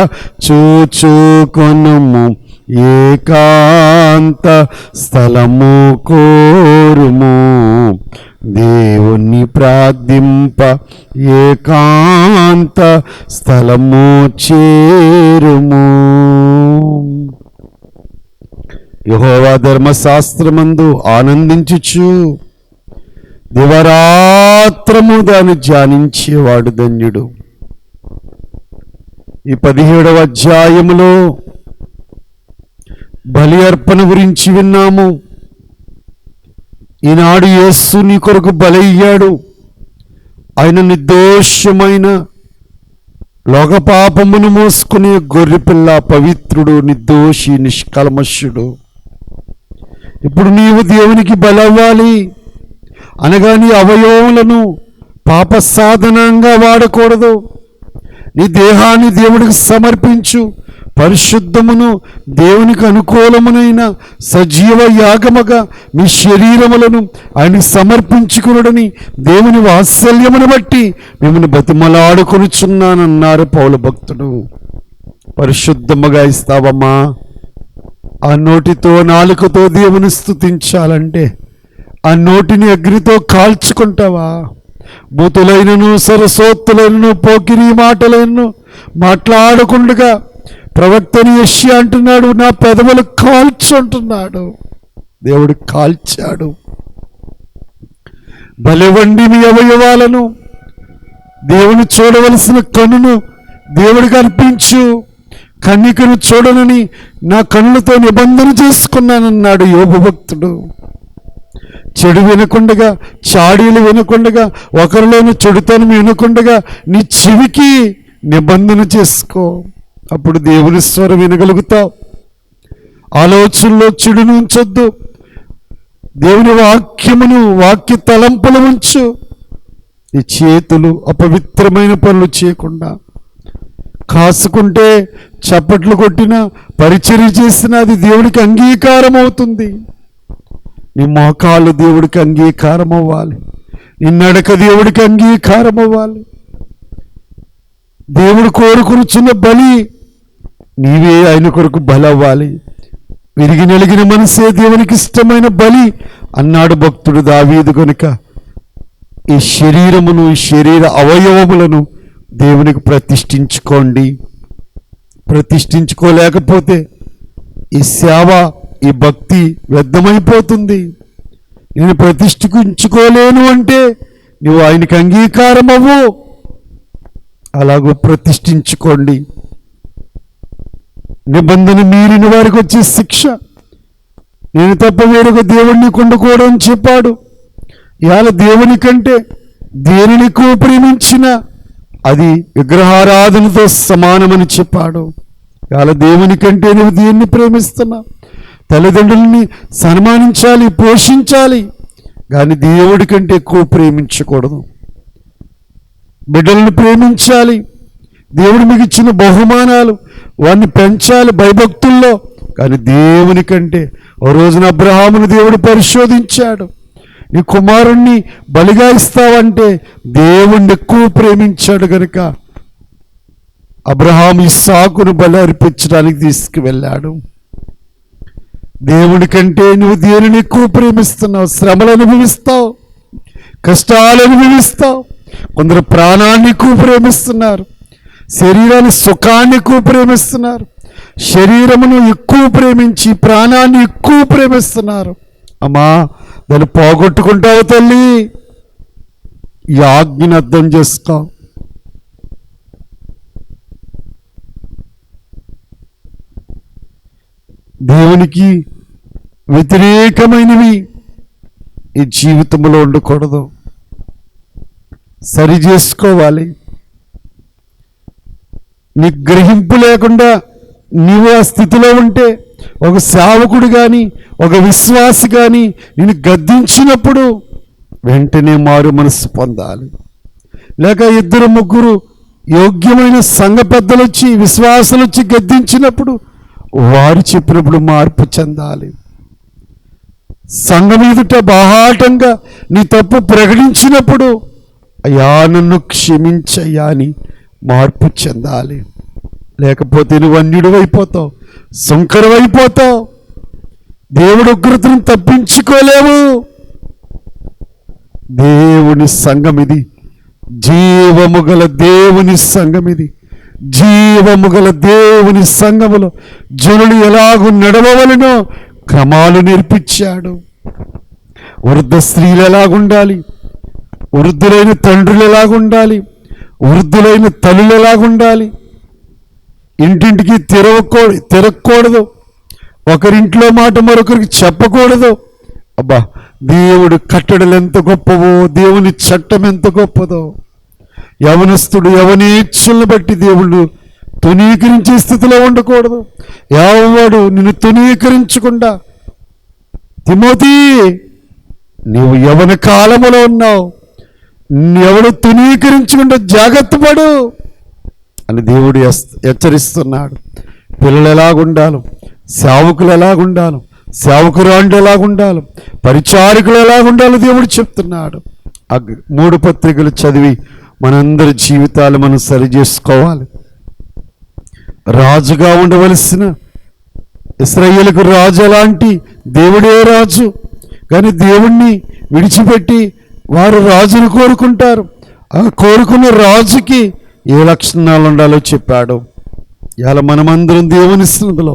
చూచుకొనుము, ఏకాంత స్థలము కోరుము దేవుని ప్రార్థింప, ఏకాంత స్థలము చేరుము. యెహోవా ధర్మశాస్త్రమందు ఆనందించుచు దివరాత్రము దాన్ని ధ్యానించేవాడు ధన్యుడు. ఈ 17వ అధ్యాయములో బలి అర్పణ గురించి విన్నాము. ఈనాడు యేసు నీ కొరకు బలయ్యాడు. ఆయన నిర్దోషమైన లోకపాపమును మోసుకునే గొర్రెపిల్ల, పవిత్రుడు, నిర్దోషి, నిష్కల్మషుడు. ఇప్పుడు నీవు దేవునికి బలవ్వాలి అనగా నీ అవయవములను పాప సాధనంగా వాడకూడదు. నీ దేహాన్ని దేవుడికి సమర్పించు. పరిశుద్ధమును దేవునికి అనుకూలమునైన సజీవ యాగముగా మీ శరీరములను ఆయనకు సమర్పించుకునుడని దేవుని వాత్సల్యమును బట్టి మిమ్మల్ని బతిమలాడుకొనుచున్నానన్నారు పౌలు భక్తుడు. పరిశుద్ధముగా ఇస్తావమ్మా? ఆ నోటితో నాలుకతో దేవుని స్తుతించాలంటే ఆ నోటిని అగ్నితో కాల్చుకుంటావా? బూతులైనను సరసోత్తులైనను పోకిరి మాటలైనను మాట్లాడకుండగా ప్రవక్తని యెషయా అంటున్నాడు, నా పెదవులు కాల్చు అంటున్నాడు. దేవుడు కాల్చాడు. బలివండి మీ అవయవాలను, దేవుని చూడవలసిన కన్నును దేవుడికి అర్పించు. కన్నికను చూడనని నా కన్నులతో నిబంధన చేసుకున్నానన్నాడు యోబు భక్తుడు. చెడు వినకుండగా, చాడీలు వినకుండగా, ఒకరిలోని చెడుతనం వినకుండగా నీ చెవికి నిబంధన చేసుకో. అప్పుడు దేవుని స్వరం వినగలుగుతావు. ఆలోచనలో చెడును ఉంచొద్దు. దేవుని వాక్య తలంపులు ఉంచు. ఈ చేతులు అపవిత్రమైన పనులు చేయకుండా, కాసుకుంటే చప్పట్లు కొట్టినా, పరిచర్య చేసినా అది దేవుడికి అంగీకారం అవుతుంది. నీ మోకాళ్ళు దేవుడికి అంగీకారం అవ్వాలి. నీ నడక దేవుడికి అంగీకారం అవ్వాలి. దేవుడు కోరుకున్న బలి నీవే ఆయన కొరకు బలి అవ్వాలి. విరిగి నలిగిన మనసే దేవునికి ఇష్టమైన బలి అన్నాడు భక్తుడు దావీదు. కనుక ఈ శరీరమును, ఈ శరీర అవయవములను దేవునికి ప్రతిష్ఠించుకోండి. ప్రతిష్ఠించుకోలేకపోతే ఈ సేవ, ఈ భక్తి వ్యర్థమైపోతుంది. నేను ప్రతిష్ఠించుకోలేను అంటే నువ్వు ఆయనకి అంగీకారం అవ్వు. అలాగూ ప్రతిష్ఠించుకోండి. నిబంధన మీరిన వారికి వచ్చే శిక్ష. నేను తప్ప వేరొక దేవుణ్ణి కొండకూడదు అని చెప్పాడు. ఇవాళ దేవుని కంటే దేనిని ఎక్కువ ప్రేమించిన అది విగ్రహారాధనతో సమానమని చెప్పాడు. ఇవాళ దేవుని కంటే నువ్వు దేన్ని ప్రేమిస్తున్నావు? తల్లిదండ్రులని సన్మానించాలి, పోషించాలి, కానీ దేవుడి కంటే ఎక్కువ ప్రేమించకూడదు. బిడ్డలను ప్రేమించాలి. దేవుడు మీకు ఇచ్చిన బహుమానాలు వారిని పెంచాలి భయభక్తుల్లో. కానీ దేవుని కంటే ఓ రోజున అబ్రహామును దేవుడు పరిశోధించాడు. నీ కుమారుణ్ణి బలిగా ఇస్తావంటే దేవుణ్ణి ఎక్కువ ప్రేమించాడు కనుక అబ్రహాము ఇస్సాకును బలి అర్పించడానికి తీసుకువెళ్ళాడు. దేవుడి కంటే నువ్వు దేనిని ఎక్కువ ప్రేమిస్తున్నావు? శ్రమలు అనుభవిస్తావు, కష్టాలు అనుభవిస్తావు. కొందరు ప్రాణాన్ని ఎక్కువ ప్రేమిస్తున్నారు, శరీరాన్ని, సుఖాన్ని ఎక్కువ ప్రేమిస్తున్నారు, శరీరమును ఎక్కువ ప్రేమించి ప్రాణాన్ని ఎక్కువ ప్రేమిస్తున్నారు. అమ్మా, దాన్ని పోగొట్టుకుంటావు తల్లి. ఈ ఆజ్ఞను అర్థం చేసుకో. దేవునికి వ్యతిరేకమైనవి ఈ జీవితంలో ఉండకూడదు. సరి చేసుకోవాలి. నీ గ్రహింపు లేకుండా నీవు ఆ స్థితిలో ఉంటే ఒక సేవకుడు కానీ, ఒక విశ్వాసి కానీ నిన్ను గద్దించినప్పుడు వెంటనే మారు మనసు పొందాలి. లేక ఇద్దరు ముగ్గురు యోగ్యమైన సంఘ పెద్దలు వచ్చి, విశ్వాసులు వచ్చి గద్దించినప్పుడు వారు చెప్పినప్పుడు మార్పు చెందాలి. సంఘం ఎదుట బాహాటంగా నీ తప్పు ప్రకటించినప్పుడు అయ్యా నన్ను క్షమించయ్యా అని మార్పు చెందాలి. లేకపోతే నువ్వు అన్యుడు అయిపోతావు, సుంకరం అయిపోతావు. దేవుడు ఉగ్రతను తప్పించుకోలేవు. దేవుని సంఘం ఇది, జీవము గల దేవుని సంఘం ఇది. జీవము గల దేవుని సంఘములో జనులు ఎలాగూ నడవవలనో క్రమాలు నేర్పించాడు. వృద్ధ స్త్రీలు ఎలాగుండాలి, వృద్ధులైన తండ్రులు ఎలాగుండాలి, వృద్ధులైన తల్లులు ఎలాగుండాలి. ఇంటింటికి తిరగకూడదు, ఒకరింట్లో మాట మరొకరికి చెప్పకూడదు. అబ్బా, దేవుడు కట్టడలు ఎంత గొప్పవో, దేవుని చట్టం ఎంత గొప్పదో. యవనస్తుడు యవనేచ్ఛలను బట్టి దేవుడు తునీకరించే స్థితిలో ఉండకూడదు. ఎవడు నిన్ను తునీకరించకుండా, తిమోతి నీవు యవన కాలములో ఉన్నావు, ఎవడు తునీకరించకుండా జాగ్రత్త పడు అని దేవుడు హెచ్చరిస్తున్నాడు. పిల్లలు ఎలాగుండాలి, సేవకులు ఎలాగుండాలి, సేవకురాండ్లు ఎలాగుండాలి, పరిచారికులు ఎలాగుండాలో దేవుడు చెప్తున్నాడు. ఆ 3 పత్రికలు చదివి మనందరి జీవితాలు మనం సరి చేసుకోవాలి. రాజుగా ఉండవలసిన ఇశ్రాయేలుకు రాజు లాంటి దేవుడే రాజు, కానీ దేవుణ్ణి విడిచిపెట్టి వారు రాజును కోరుకుంటారు. ఆ కోరుకున్న రాజుకి ఏ లక్షణాలు ఉండాలో చెప్పాడు. ఇలా మనమందరం దేవుని సన్నిధిలో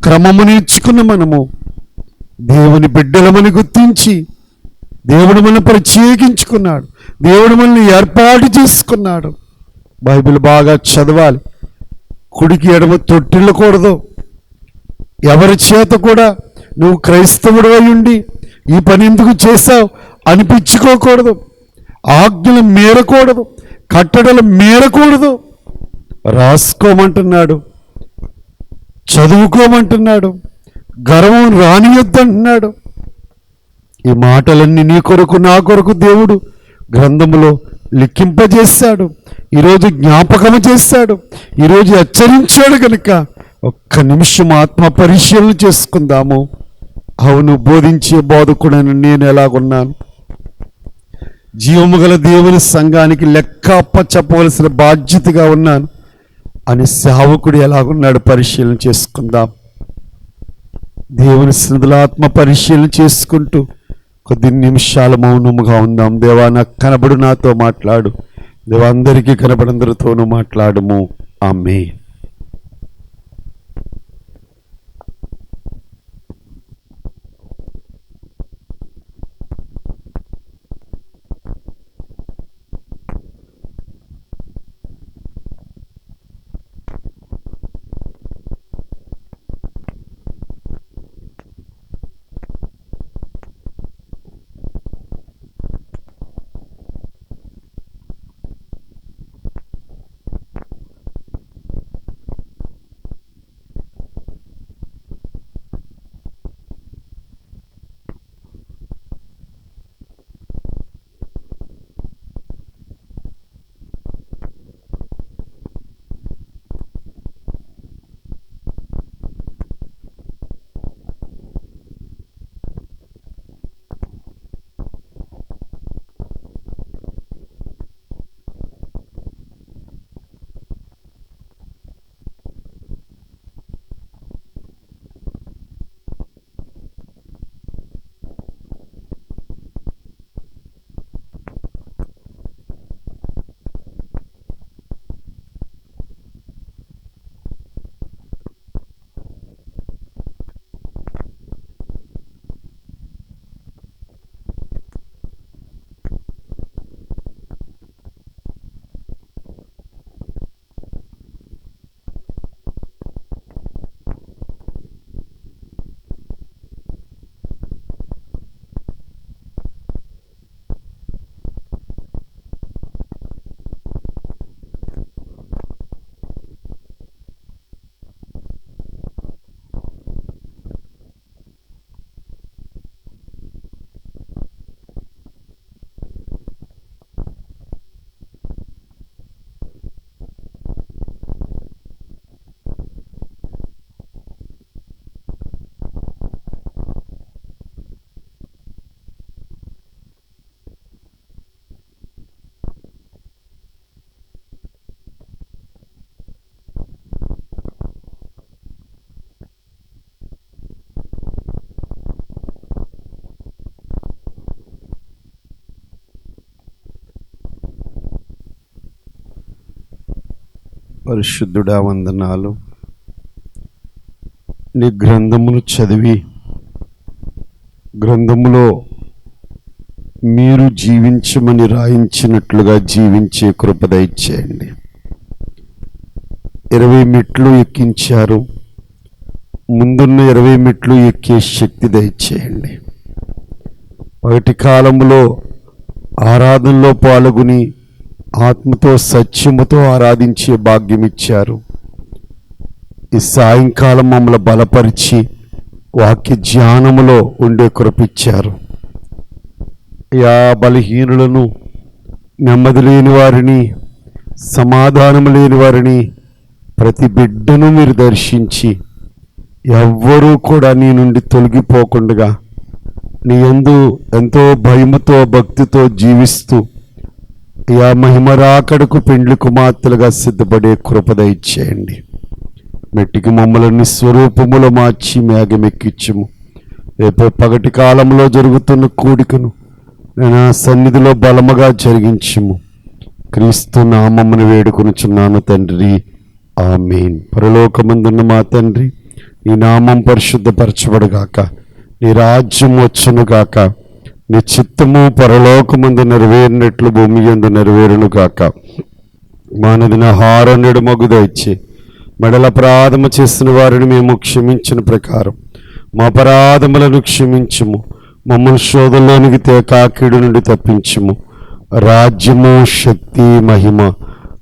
క్రమము నేర్చుకున్న మనము దేవుని బిడ్డలమని గుర్తించి దేవుడు మనం ప్రత్యేకించుకున్నాడు. దేవుడు మనల్ని ఏర్పాటు చేసుకున్నాడు. బైబిల్ బాగా చదవాలి. కుడికి ఎడమ తొట్టిల్లకూడదు. ఎవరి చేత కూడా నువ్వు క్రైస్తవుడు అయి ఉండి ఈ పని ఎందుకు చేశావు అనిపించుకోకూడదు. ఆజ్ఞలు మీరకూడదు, కట్టడలు మీరకూడదు. రాసుకోమంటున్నాడు, చదువుకోమంటున్నాడు, గర్వం రానియొద్దంటున్నాడు. ఈ మాటలన్నీ నీ కొరకు నా కొరకు దేవుడు గ్రంథములో లిఖింపజేశాడు. ఈరోజు జ్ఞాపకము చేశాడు, ఈరోజు హెచ్చరించాడు. కనుక ఒక్క నిమిషం ఆత్మ పరిశీలన చేసుకుందాము. అవును, బోధించే బోధకుడని నేను ఎలాగున్నాను? జీవము గల దేవుని సంఘానికి లెక్క చెప్పవలసిన బాధ్యతగా ఉన్నాను అని సేవకుడు ఎలాగున్నాడు పరిశీలన చేసుకుందాం. దేవుని సన్నిధిలో ఆత్మ పరిశీలన చేసుకుంటూ కొద్ది నిమిషాలు మౌనముగా ఉందాం. దేవా, నాకు కనబడు, నాతో మాట్లాడు. దేవా, అందరికీ కనబడందరితోనూ మాట్లాడుము. ఆమేన్. పరిశుద్ధుడా, వందనాలు. నీ గ్రంథమును చదివి గ్రంథములో మీరు జీవించమని రాయించినట్లుగా జీవించే కృప దయచేయండి. 20 మెట్లు ఎక్కించారు, ముందున్న 20 మెట్లు ఎక్కే శక్తి దయచేయండి. పగటి కాలంలో ఆరాధనలో పాల్గొని ఆత్మతో సత్యముతో ఆరాధించే భాగ్యం ఇచ్చారు. ఈ సాయంకాలం మమ్మల్ని బలపరిచి వాక్య ధ్యానములో ఉండే కృపిచ్చారు. యా బలహీనులను, నెమ్మది లేని వారిని, సమాధానం లేని వారిని, ప్రతి బిడ్డను మీరు దర్శించి ఎవ్వరూ కూడా నీ నుండి తొలగిపోకుండా నీ యందు ఎంతో భయముతో భక్తితో జీవిస్తూ యా మహిమరాకడకు పెండ్లి కుమార్తెలుగా సిద్ధపడే కృప దయచేయండి. మెట్టికి మమ్మల్ని స్వరూపములో మార్చి మేఘమెక్కించుము. రేపు పగటి కాలంలో జరుగుతున్న కూడికను నేను సన్నిధిలో బలముగా జరిగించుము. క్రీస్తు నామమును వేడుకొనుచున్నాను తండ్రి, ఆమేన్. పరలోకమందున్న మా తండ్రి, నీ నామం పరిశుద్ధపరచబడుగాక, నీ రాజ్యం వచ్చునుగాక, నీ చిత్తము పరలోకమందు నెరవేరినట్లు భూమి యందు నెరవేరును కాక. మానదిన ఆహారమును మగు దయచి మెడల అపరాధము చేసిన వారిని మేము క్షమించిన ప్రకారం మా అపరాధములను క్షమించుము. మమ్మల్ని శోధనలోనికి తేకాకీడు నుండి తప్పించుము. రాజ్యము, శక్తి, మహిమ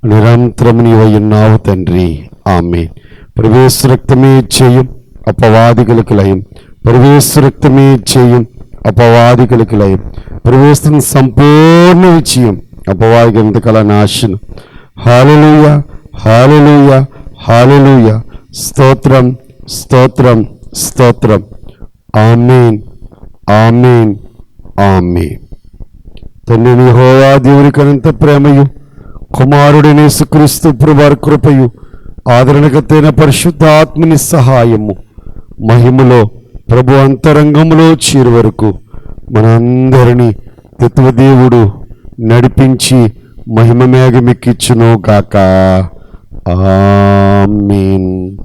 నిరంతరము నీవై ఉన్నావు తండ్రి. ఆమేన్. ప్రవేశ రక్తమే చేయం అపవాదికులకు లయం. ప్రవేశ రక్తమే చేయం అపవాదికులకు లయం. ప్రవేశం సంపూర్ణ విజయం, అపవాదికి ఎంతకాల నాశనం. హల్లెలూయా, హల్లెలూయా, హల్లెలూయా. స్తోత్రం, స్తోత్రం, స్తోత్రం. ఆమేన్, ఆమేన్, ఆమేన్. తండ్రి యెహోవా దేవునికి అనంత ప్రేమయు, కుమారుడైన యేసుక్రీస్తు ప్రభువారి కృపయు, ఆదరణకర్తైన పరిశుద్ధాత్మని సహాయము, మహిమలో ప్రభు అంతరంగములో చేరు వరకు మనందరినీ తత్వదేవుడు నడిపించి మహిమ మేఘమెక్కించును గాక. ఆమేన్.